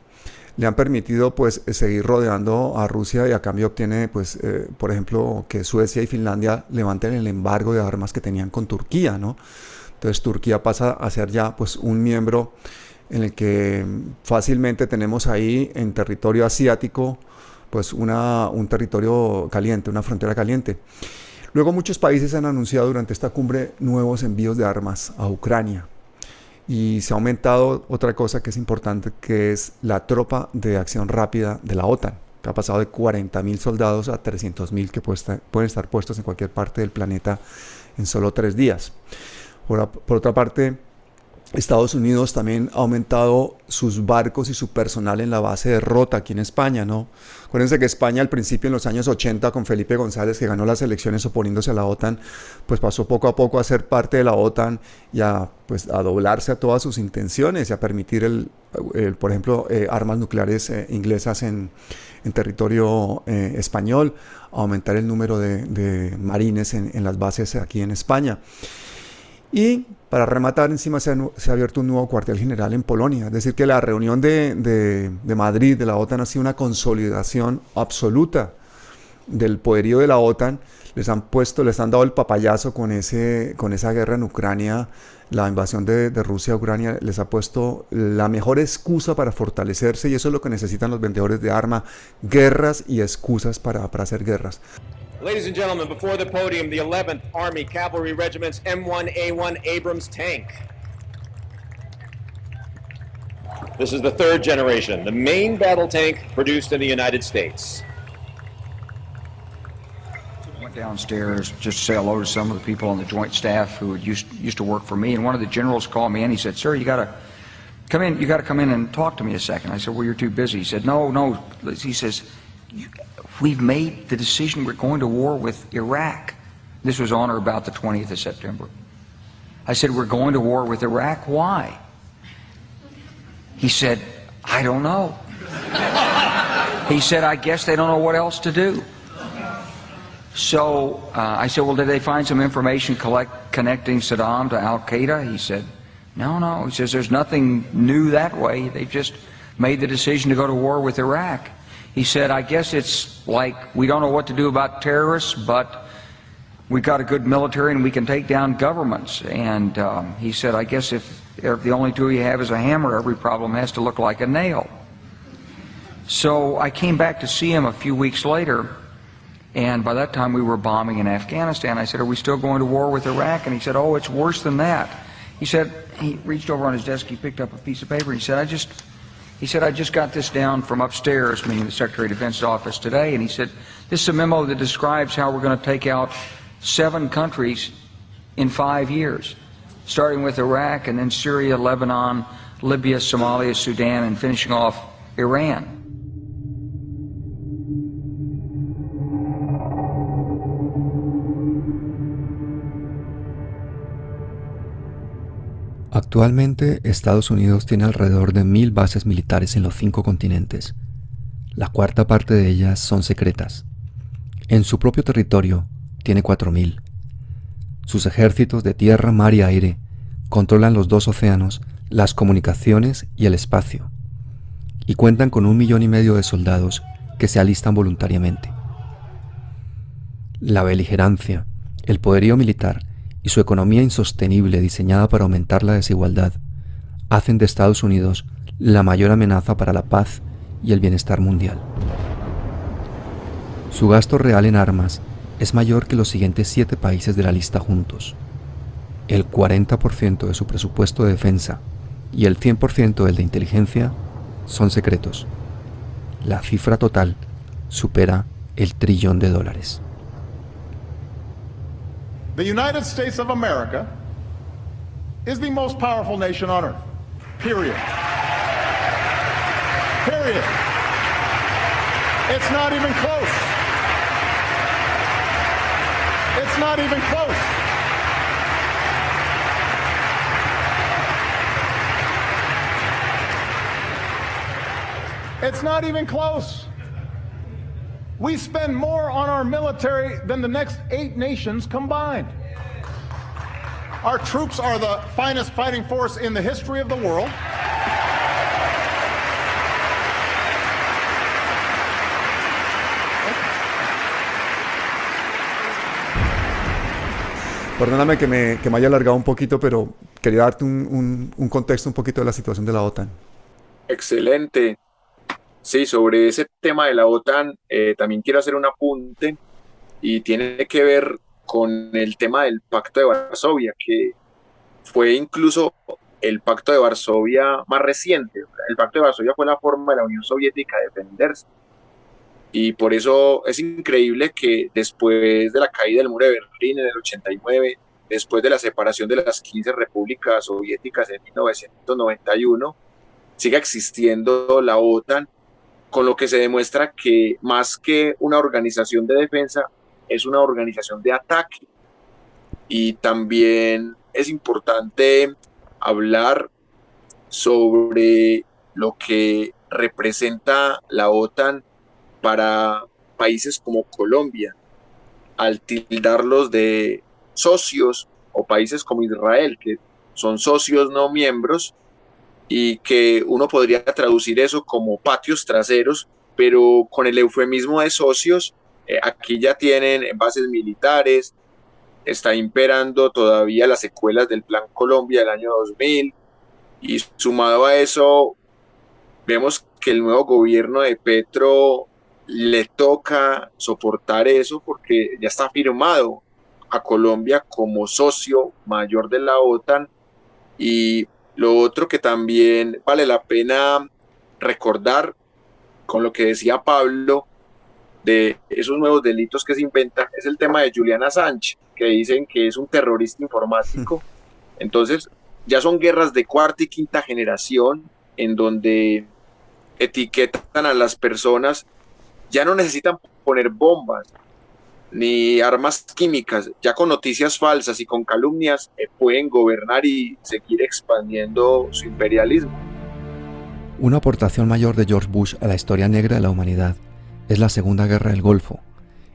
le han permitido pues seguir rodeando a Rusia, y a cambio obtiene pues por ejemplo que Suecia y Finlandia levanten el embargo de armas que tenían con Turquía, ¿no? Entonces Turquía pasa a ser ya pues un miembro en el que fácilmente tenemos ahí en territorio asiático pues un territorio caliente, una frontera caliente. Luego muchos países han anunciado durante esta cumbre nuevos envíos de armas a Ucrania. Y se ha aumentado otra cosa que es importante, que es la tropa de acción rápida de la OTAN, que ha pasado de 40.000 soldados a 300.000 que pueden estar puestos en cualquier parte del planeta en solo 3 días. Por otra parte, Estados Unidos también ha aumentado sus barcos y su personal en la base de Rota aquí en España, ¿no? Acuérdense que España al principio, en los años 80, con Felipe González, que ganó las elecciones oponiéndose a la OTAN, pues pasó poco a poco a ser parte de la OTAN y a doblarse a todas sus intenciones y a permitir, por ejemplo, armas nucleares inglesas en territorio español, a aumentar el número de marines en las bases aquí en España. Y para rematar, encima se ha abierto un nuevo cuartel general en Polonia. Es decir, que la reunión de Madrid de la OTAN ha sido una consolidación absoluta del poderío de la OTAN. Les han dado el papayazo con esa guerra en Ucrania. La invasión de Rusia a Ucrania les ha puesto la mejor excusa para fortalecerse, y eso es lo que necesitan los vendedores de armas: guerras y excusas para hacer guerras. Ladies and gentlemen, before the podium, the 11th Army Cavalry Regiment's M1A1 Abrams tank. This is the 3rd generation, the main battle tank produced in the United States. Went downstairs just to say hello to some of the people on the Joint Staff who used to work for me, and one of the generals called me in. He said, "Sir, you got to come in and talk to me a second." I said, "Well, you're too busy." He said, No. He says, "We've made the decision. We're going to war with Iraq." This was on or about the 20th of September. I said, "We're going to war with Iraq. Why?" He said, "I don't know." He said, "I guess they don't know what else to do." So I said, well, did they find some information connecting Saddam to Al-Qaeda? He said, no. He says, there's nothing new that way. They've just made the decision to go to war with Iraq. He said, I guess it's like we don't know what to do about terrorists, but we've got a good military and we can take down governments. And he said, I guess if the only tool you have is a hammer, every problem has to look like a nail. So I came back to see him a few weeks later, and by that time we were bombing in Afghanistan. I said, are we still going to war with Iraq? And he said, oh, it's worse than that. He said, he reached over on his desk, he picked up a piece of paper, and he said, I just got this down from upstairs, meaning the Secretary of Defense's office today, and he said, this is a memo that describes how we're going to take out 7 countries in 5 years, starting with Iraq and then Syria, Lebanon, Libya, Somalia, Sudan, and finishing off Iran. Actualmente, Estados Unidos tiene alrededor de 1.000 bases militares en los 5 continentes. La cuarta parte de ellas son secretas. En su propio territorio, tiene 4.000. Sus ejércitos de tierra, mar y aire controlan los 2 océanos, las comunicaciones y el espacio. Y cuentan con 1,5 millones de soldados que se alistan voluntariamente. La beligerancia, el poderío militar y su economía insostenible diseñada para aumentar la desigualdad hacen de Estados Unidos la mayor amenaza para la paz y el bienestar mundial. Su gasto real en armas es mayor que los siguientes 7 países de la lista juntos. El 40% de su presupuesto de defensa y el 100% del de inteligencia son secretos. La cifra total supera el $1 trillón. The United States of America is the most powerful nation on earth. Period. Period. It's not even close. It's not even close. It's not even close. We spend more on our military than the next 8 nations combined. Our troops are the finest fighting force in the history of the world. Perdóname que me haya alargado un poquito, pero quería darte un contexto un poquito de la situación de la OTAN. Excelente. Sí, sobre ese tema de la OTAN también quiero hacer un apunte y tiene que ver con el tema del Pacto de Varsovia, que fue incluso el Pacto de Varsovia más reciente. El Pacto de Varsovia fue la forma de la Unión Soviética de defenderse. Y por eso es increíble que después de la caída del muro de Berlín en el 89, después de la separación de las 15 repúblicas soviéticas en 1991, siga existiendo la OTAN, con lo que se demuestra que más que una organización de defensa, es una organización de ataque. Y también es importante hablar sobre lo que representa la OTAN para países como Colombia, al tildarlos de socios, o países como Israel, que son socios no miembros, y que uno podría traducir eso como patios traseros, pero con el eufemismo de socios. Aquí ya tienen bases militares, está imperando todavía las secuelas del Plan Colombia del año 2000, y sumado a eso, vemos que el nuevo gobierno de Petro le toca soportar eso porque ya está firmado a Colombia como socio mayor de la OTAN. Y lo otro que también vale la pena recordar, con lo que decía Pablo, de esos nuevos delitos que se inventan, es el tema de Julian Assange, que dicen que es un terrorista informático. Entonces, ya son guerras de 4ª y 5ª generación, en donde etiquetan a las personas, ya no necesitan poner bombas, ni armas químicas, ya con noticias falsas y con calumnias pueden gobernar y seguir expandiendo su imperialismo. Una aportación mayor de George Bush a la historia negra de la humanidad es la Segunda Guerra del Golfo,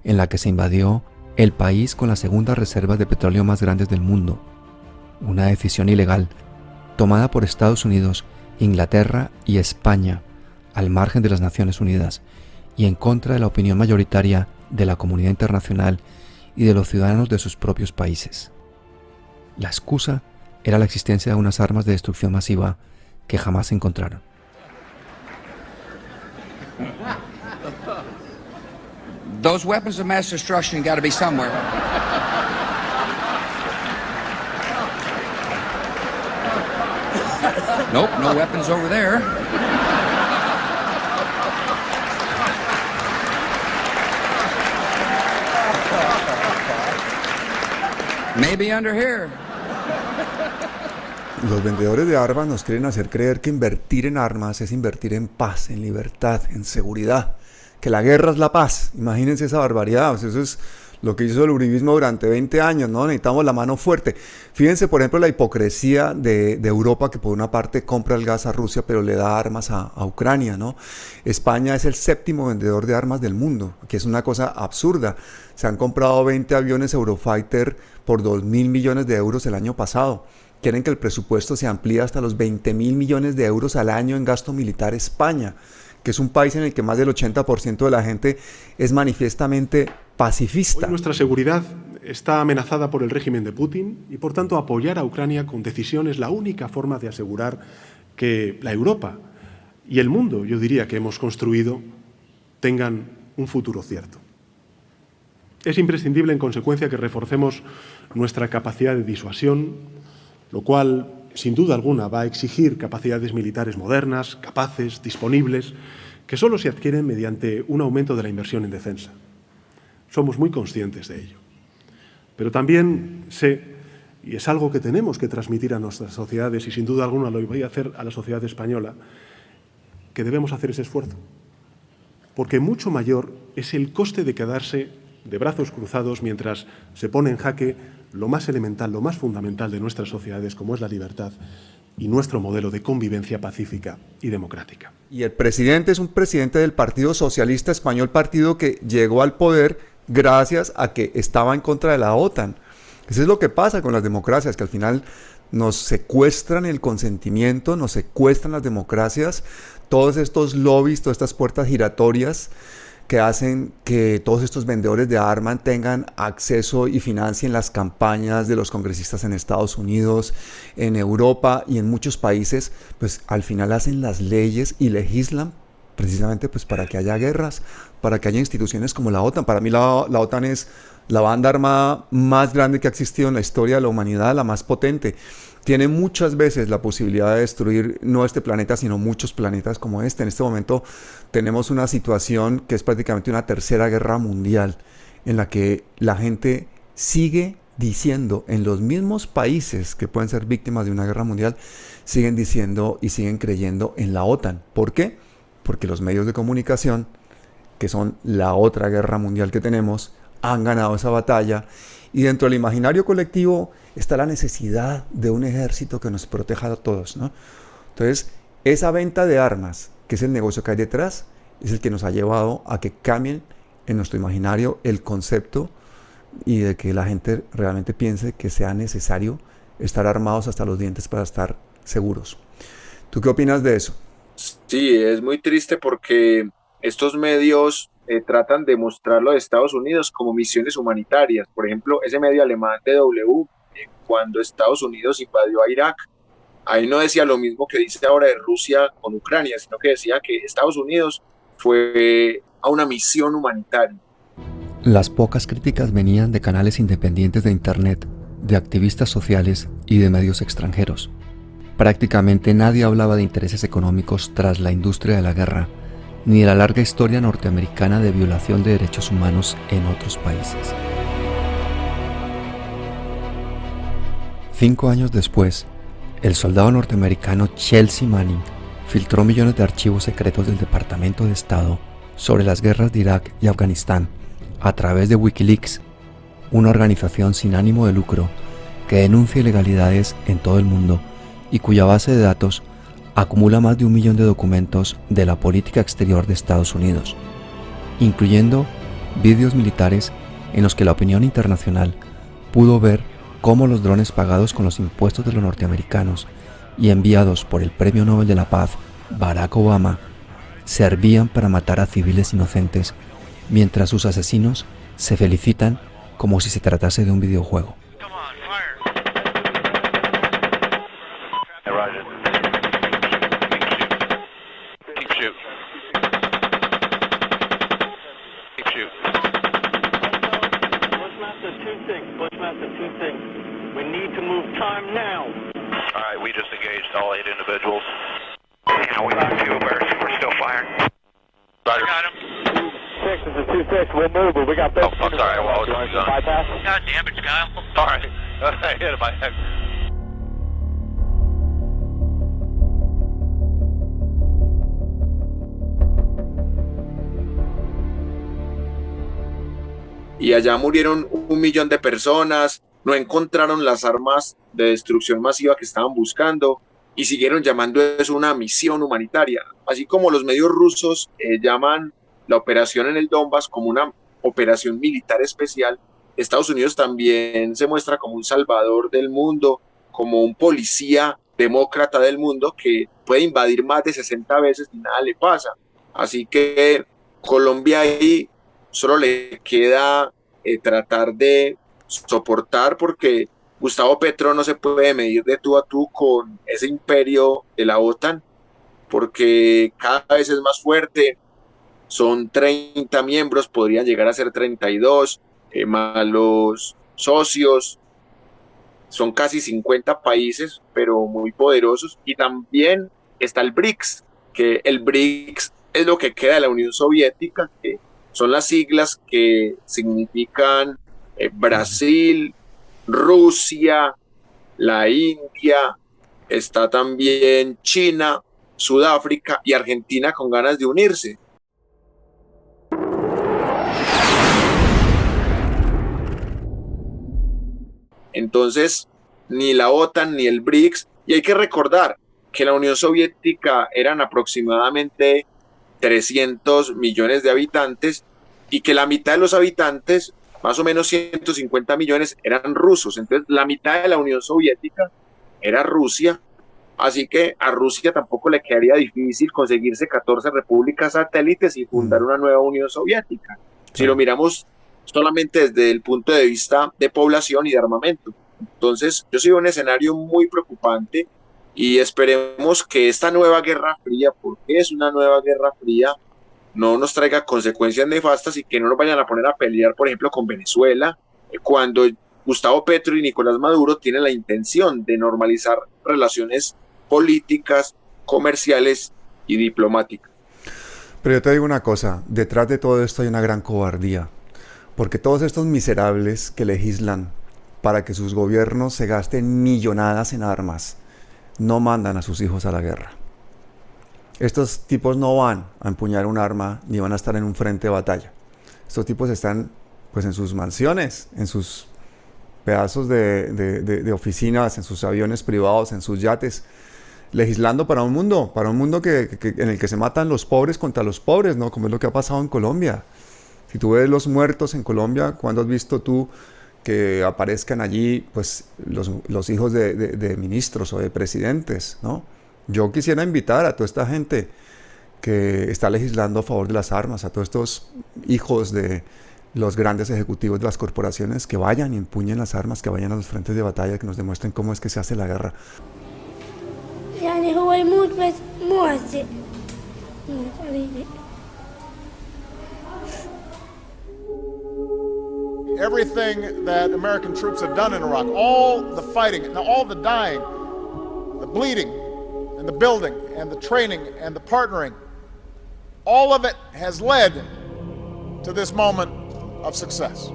en la que se invadió el país con las segundas reservas de petróleo más grandes del mundo. Una decisión ilegal tomada por Estados Unidos, Inglaterra y España, al margen de las Naciones Unidas y en contra de la opinión mayoritaria de la comunidad internacional y de los ciudadanos de sus propios países. La excusa era la existencia de unas armas de destrucción masiva que jamás se encontraron. Those weapons of mass destruction got to be somewhere. Nope, no weapons over there. Maybe under here. Los vendedores de armas nos quieren hacer creer que invertir en armas es invertir en paz, en libertad, en seguridad, que la guerra es la paz. Imagínense esa barbaridad, o sea, eso es lo que hizo el uribismo durante 20 años, ¿no? Necesitamos la mano fuerte. Fíjense, por ejemplo, la hipocresía de Europa, que por una parte compra el gas a Rusia, pero le da armas a Ucrania, ¿no? España es el 7º vendedor de armas del mundo, que es una cosa absurda. Se han comprado 20 aviones Eurofighter por 2.000 millones de euros el año pasado. Quieren que el presupuesto se amplíe hasta los 20.000 millones de euros al año en gasto militar España, que es un país en el que más del 80% de la gente es manifiestamente pacifista. Hoy nuestra seguridad está amenazada por el régimen de Putin y, por tanto, apoyar a Ucrania con decisión es la única forma de asegurar que la Europa y el mundo, yo diría, que hemos construido, tengan un futuro cierto. Es imprescindible, en consecuencia, que reforcemos nuestra capacidad de disuasión, lo cual, sin duda alguna, va a exigir capacidades militares modernas, capaces, disponibles, que solo se adquieren mediante un aumento de la inversión en defensa. Somos muy conscientes de ello. Pero también sé, y es algo que tenemos que transmitir a nuestras sociedades, y sin duda alguna lo voy a hacer a la sociedad española, que debemos hacer ese esfuerzo. Porque mucho mayor es el coste de quedarse de brazos cruzados mientras se pone en jaque lo más elemental, lo más fundamental de nuestras sociedades, como es la libertad y nuestro modelo de convivencia pacífica y democrática. Y el presidente es un presidente del Partido Socialista Español, partido que llegó al poder gracias a que estaba en contra de la OTAN. Eso es lo que pasa con las democracias, que al final nos secuestran el consentimiento, nos secuestran las democracias, todos estos lobbies, todas estas puertas giratorias que hacen que todos estos vendedores de armas tengan acceso y financien las campañas de los congresistas en Estados Unidos, en Europa y en muchos países, pues al final hacen las leyes y legislan precisamente pues para que haya guerras, para que haya instituciones como la OTAN. Para mí la OTAN es la banda armada más grande que ha existido en la historia de la humanidad, la más potente. Tiene muchas veces la posibilidad de destruir no este planeta, sino muchos planetas como este. En este momento tenemos una situación que es prácticamente una tercera guerra mundial, en la que la gente sigue diciendo, en los mismos países que pueden ser víctimas de una guerra mundial, siguen diciendo y siguen creyendo en la OTAN. ¿Por qué? Porque los medios de comunicación, que son la otra guerra mundial que tenemos, han ganado esa batalla. Y dentro del imaginario colectivo está la necesidad de un ejército que nos proteja a todos, ¿no? Entonces, esa venta de armas, que es el negocio que hay detrás, es el que nos ha llevado a que cambien en nuestro imaginario el concepto y de que la gente realmente piense que sea necesario estar armados hasta los dientes para estar seguros. ¿Tú qué opinas de eso? Sí, es muy triste porque estos medios tratan de mostrarlo de Estados Unidos como misiones humanitarias. Por ejemplo, ese medio alemán DW, cuando Estados Unidos invadió a Irak, ahí no decía lo mismo que dice ahora de Rusia con Ucrania, sino que decía que Estados Unidos fue a una misión humanitaria. Las pocas críticas venían de canales independientes de Internet, de activistas sociales y de medios extranjeros. Prácticamente nadie hablaba de intereses económicos tras la industria de la guerra, ni de la larga historia norteamericana de violación de derechos humanos en otros países. 5 años después, el soldado norteamericano Chelsea Manning filtró millones de archivos secretos del Departamento de Estado sobre las guerras de Irak y Afganistán a través de Wikileaks, una organización sin ánimo de lucro que denuncia ilegalidades en todo el mundo y cuya base de datos acumula más de 1 millón de documentos de la política exterior de Estados Unidos, incluyendo vídeos militares en los que la opinión internacional pudo ver cómo los drones pagados con los impuestos de los norteamericanos y enviados por el Premio Nobel de la Paz, Barack Obama, servían para matar a civiles inocentes, mientras sus asesinos se felicitan como si se tratase de un videojuego. Y allá murieron 1 millón de personas, no encontraron las armas de destrucción masiva que estaban buscando y siguieron llamando eso una misión humanitaria, así como los medios rusos llaman la operación en el Donbass como una operación militar especial. Estados Unidos también se muestra como un salvador del mundo, como un policía demócrata del mundo que puede invadir más de 60 veces y nada le pasa. Así que Colombia ahí solo le queda tratar de soportar, porque Gustavo Petro no se puede medir de tú a tú con ese imperio de la OTAN, porque cada vez es más fuerte. Son 30 miembros, podrían llegar a ser 32, más los socios. Son casi 50 países, pero muy poderosos. Y también está el BRICS, que el BRICS es lo que queda de la Unión Soviética, que son las siglas que significan Brasil, Rusia, la India, está también China, Sudáfrica y Argentina con ganas de unirse. Entonces, ni la OTAN ni el BRICS, y hay que recordar que la Unión Soviética eran aproximadamente 300 millones de habitantes y que la mitad de los habitantes, más o menos 150 millones, eran rusos. Entonces, la mitad de la Unión Soviética era Rusia, así que a Rusia tampoco le quedaría difícil conseguirse 14 repúblicas satélites y fundar una nueva Unión Soviética. Si lo miramos solamente desde el punto de vista de población y de armamento. Entonces, yo sigo un escenario muy preocupante y esperemos que esta nueva Guerra Fría, porque es una nueva Guerra Fría, no nos traiga consecuencias nefastas y que no nos vayan a poner a pelear, por ejemplo, con Venezuela, cuando Gustavo Petro y Nicolás Maduro tienen la intención de normalizar relaciones políticas, comerciales y diplomáticas. Pero yo te digo una cosa, detrás de todo esto hay una gran cobardía. Porque todos estos miserables que legislan para que sus gobiernos se gasten millonadas en armas, no mandan a sus hijos a la guerra. Estos tipos no van a empuñar un arma ni van a estar en un frente de batalla. Estos tipos están pues en sus mansiones, en sus pedazos de oficinas, en sus aviones privados, en sus yates, legislando para un mundo en el que se matan los pobres contra los pobres, ¿no? Como es lo que ha pasado en Colombia. Si tú ves los muertos en Colombia, ¿cuándo has visto tú que aparezcan allí pues, los hijos de ministros o de presidentes, ¿no? Yo quisiera invitar a toda esta gente que está legislando a favor de las armas, a todos estos hijos de los grandes ejecutivos de las corporaciones, que vayan y empuñen las armas, que vayan a los frentes de batalla, que nos demuestren cómo es que se hace la guerra. Everything that American troops have done in Iraq, all the fighting, all the dying, the bleeding, and the building, and the training, and the partnering, all of it has led to this moment of success.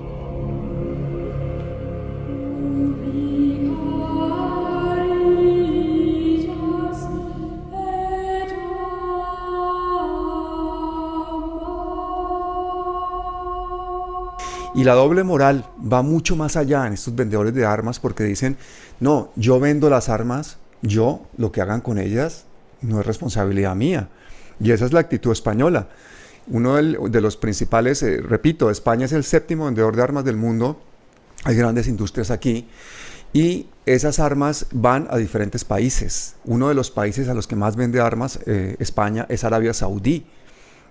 Y la doble moral va mucho más allá en estos vendedores de armas, porque dicen, no, yo vendo las armas, yo, lo que hagan con ellas, no es responsabilidad mía. Y esa es la actitud española. Uno de los principales, repito, España es el 7º vendedor de armas del mundo. Hay grandes industrias aquí y esas armas van a diferentes países. Uno de los países a los que más vende armas, España, es Arabia Saudí.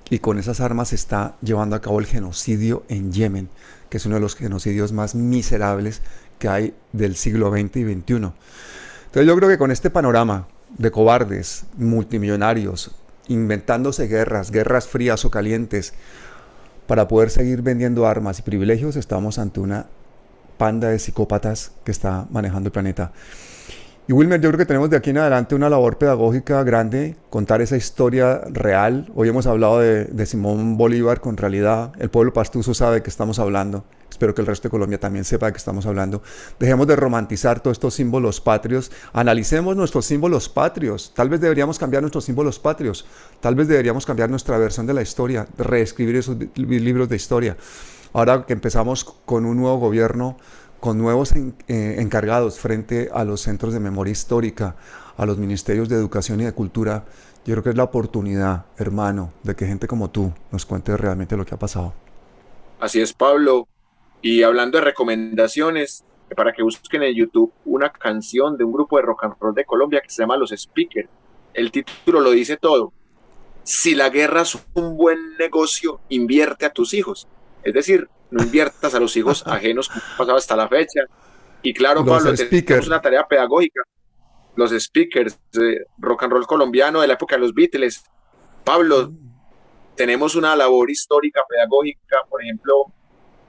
Y con esas armas se está llevando a cabo el genocidio en Yemen, que es uno de los genocidios más miserables que hay del siglo XX y XXI. Entonces yo creo que con este panorama de cobardes, multimillonarios, inventándose guerras frías o calientes, para poder seguir vendiendo armas y privilegios, estamos ante una panda de psicópatas que está manejando el planeta. Y Wilmer, yo creo que tenemos de aquí en adelante una labor pedagógica grande, contar esa historia real. Hoy hemos hablado de Simón Bolívar con realidad. El pueblo pastuso sabe de qué estamos hablando. Espero que el resto de Colombia también sepa de qué estamos hablando. Dejemos de romantizar todos estos símbolos patrios. Analicemos nuestros símbolos patrios. Tal vez deberíamos cambiar nuestros símbolos patrios. Tal vez deberíamos cambiar nuestra versión de la historia, reescribir esos libros de historia. Ahora que empezamos con un nuevo gobierno, con nuevos encargados frente a los centros de memoria histórica, a los ministerios de educación y de cultura, yo creo que es la oportunidad, hermano, de que gente como tú nos cuente realmente lo que ha pasado. Así es, Pablo. Y hablando de recomendaciones, para que busquen en YouTube una canción de un grupo de rock and roll de Colombia que se llama Los Speakers. El título lo dice todo. Si la guerra es un buen negocio, invierte a tus hijos. Es decir, no inviertas a los hijos ajenos como ha pasado hasta la fecha. Y claro, Pablo, tenemos una tarea pedagógica. Los Speakers, rock and roll colombiano de la época de los Beatles. Pablo, tenemos una labor histórica, pedagógica. Por ejemplo,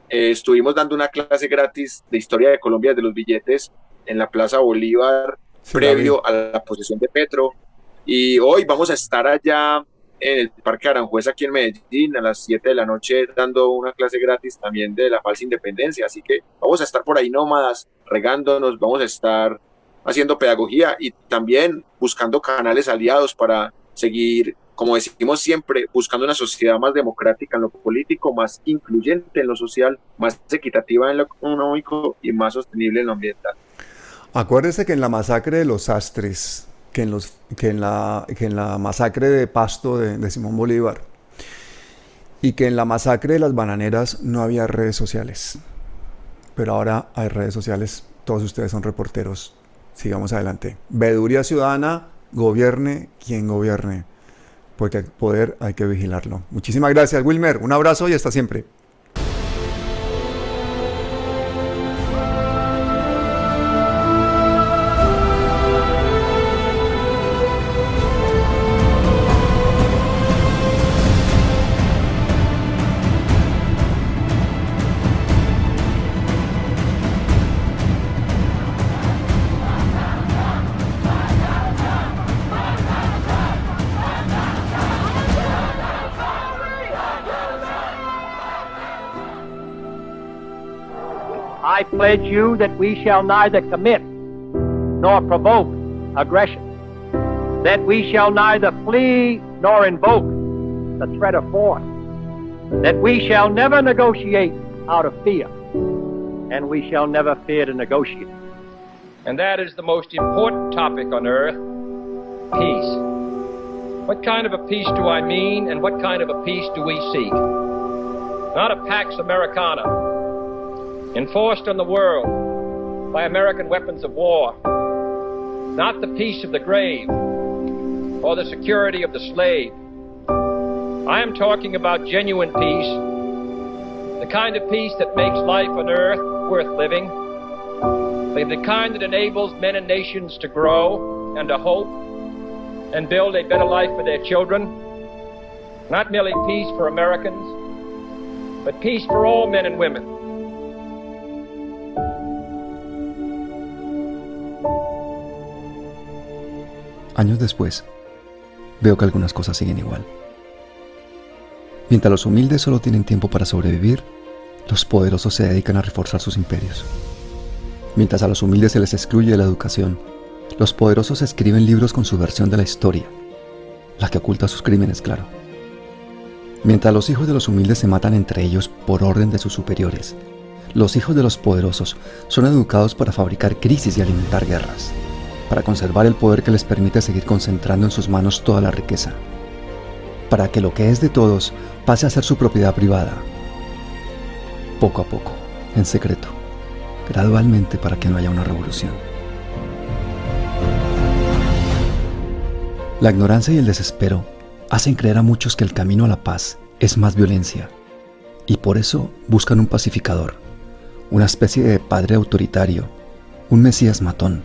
estuvimos dando una clase gratis de historia de Colombia de los billetes en la Plaza Bolívar, previo a la posesión de Petro. Y hoy vamos a estar allá en el Parque Aranjuez aquí en Medellín a las 7 de la noche dando una clase gratis también de la falsa independencia, así que vamos a estar por ahí nómadas, regándonos, vamos a estar haciendo pedagogía y también buscando canales aliados para seguir, como decimos siempre, buscando una sociedad más democrática en lo político, más incluyente en lo social, más equitativa en lo económico y más sostenible en lo ambiental. Acuérdese que en la masacre de los Sastres, que en la masacre de Pasto de Simón Bolívar y que en la masacre de las bananeras no había redes sociales, pero ahora hay redes sociales. Todos ustedes son reporteros, sigamos adelante. Veeduría ciudadana, gobierne quien gobierne, porque el poder hay que vigilarlo. Muchísimas gracias, Wilmer, un abrazo y hasta siempre. I pledge you that we shall neither commit nor provoke aggression, that we shall neither flee nor invoke the threat of force, that we shall never negotiate out of fear, and we shall never fear to negotiate. And that is the most important topic on earth, peace. What kind of a peace do I mean, and what kind of a peace do we seek? Not a Pax Americana, enforced on the world by American weapons of war, not the peace of the grave or the security of the slave. I am talking about genuine peace, the kind of peace that makes life on earth worth living, the kind that enables men and nations to grow and to hope and build a better life for their children. Not merely peace for Americans, but peace for all men and women. Años después, veo que algunas cosas siguen igual. Mientras los humildes solo tienen tiempo para sobrevivir, los poderosos se dedican a reforzar sus imperios. Mientras a los humildes se les excluye de la educación, los poderosos escriben libros con su versión de la historia, la que oculta sus crímenes, claro. Mientras los hijos de los humildes se matan entre ellos por orden de sus superiores, los hijos de los poderosos son educados para fabricar crisis y alimentar guerras, para conservar el poder que les permite seguir concentrando en sus manos toda la riqueza. para que lo que es de todos pase a ser su propiedad privada. Poco a poco, en secreto, gradualmente para que no haya una revolución. La ignorancia y el desespero hacen creer a muchos que el camino a la paz es más violencia, y por eso buscan un pacificador, una especie de padre autoritario, un mesías matón.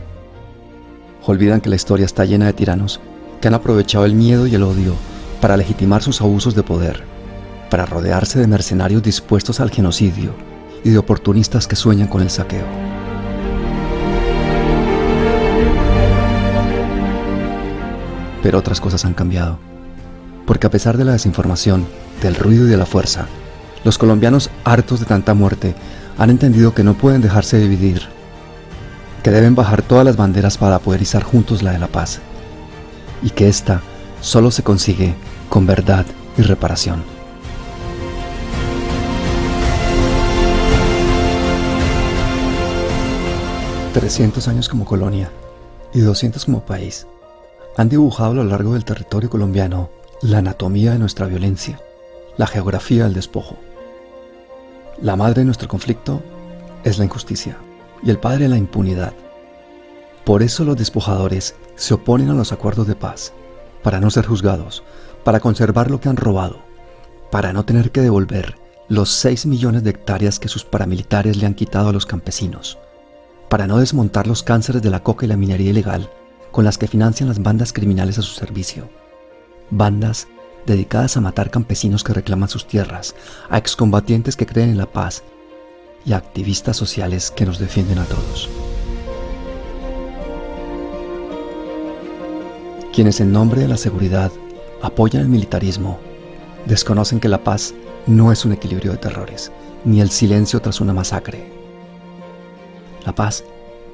Olvidan que la historia está llena de tiranos que han aprovechado el miedo y el odio para legitimar sus abusos de poder, para rodearse de mercenarios dispuestos al genocidio y de oportunistas que sueñan con el saqueo. Pero otras cosas han cambiado, porque a pesar de la desinformación, del ruido y de la fuerza, los colombianos, hartos de tanta muerte, han entendido que no pueden dejarse dividir, que deben bajar todas las banderas para poder izar juntos la de la paz, y que esta solo se consigue con verdad y reparación. «300 años como colonia y 200 como país han dibujado a lo largo del territorio colombiano la anatomía de nuestra violencia, la geografía del despojo. La madre de nuestro conflicto es la injusticia y el padre la impunidad. Por eso los despojadores se oponen a los acuerdos de paz, para no ser juzgados, para conservar lo que han robado, para no tener que devolver los 6 millones de hectáreas que sus paramilitares le han quitado a los campesinos, para no desmontar los cánceres de la coca y la minería ilegal con las que financian las bandas criminales a su servicio. Bandas dedicadas a matar campesinos que reclaman sus tierras, a excombatientes que creen en la paz y a activistas sociales que nos defienden a todos. Quienes en nombre de la seguridad apoyan el militarismo, desconocen que la paz no es un equilibrio de terrores, ni el silencio tras una masacre. La paz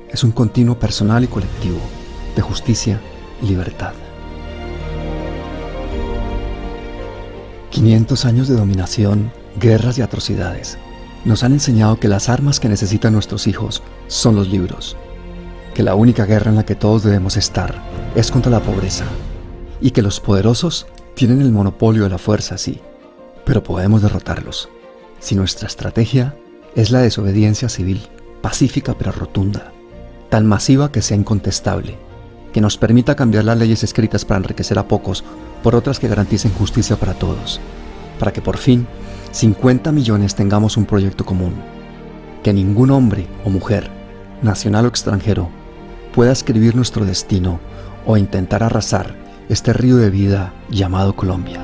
es un continuo personal y colectivo de justicia y libertad. 500 años de dominación, guerras y atrocidades nos han enseñado que las armas que necesitan nuestros hijos son los libros, que la única guerra en la que todos debemos estar es contra la pobreza, y que los poderosos tienen el monopolio de la fuerza, sí, pero podemos derrotarlos si nuestra estrategia es la desobediencia civil, pacífica pero rotunda, tan masiva que sea incontestable, que nos permita cambiar las leyes escritas para enriquecer a pocos por otras que garanticen justicia para todos, para que por fin 50 millones tengamos un proyecto común, que ningún hombre o mujer, nacional o extranjero, pueda escribir nuestro destino o intentar arrasar este río de vida llamado Colombia.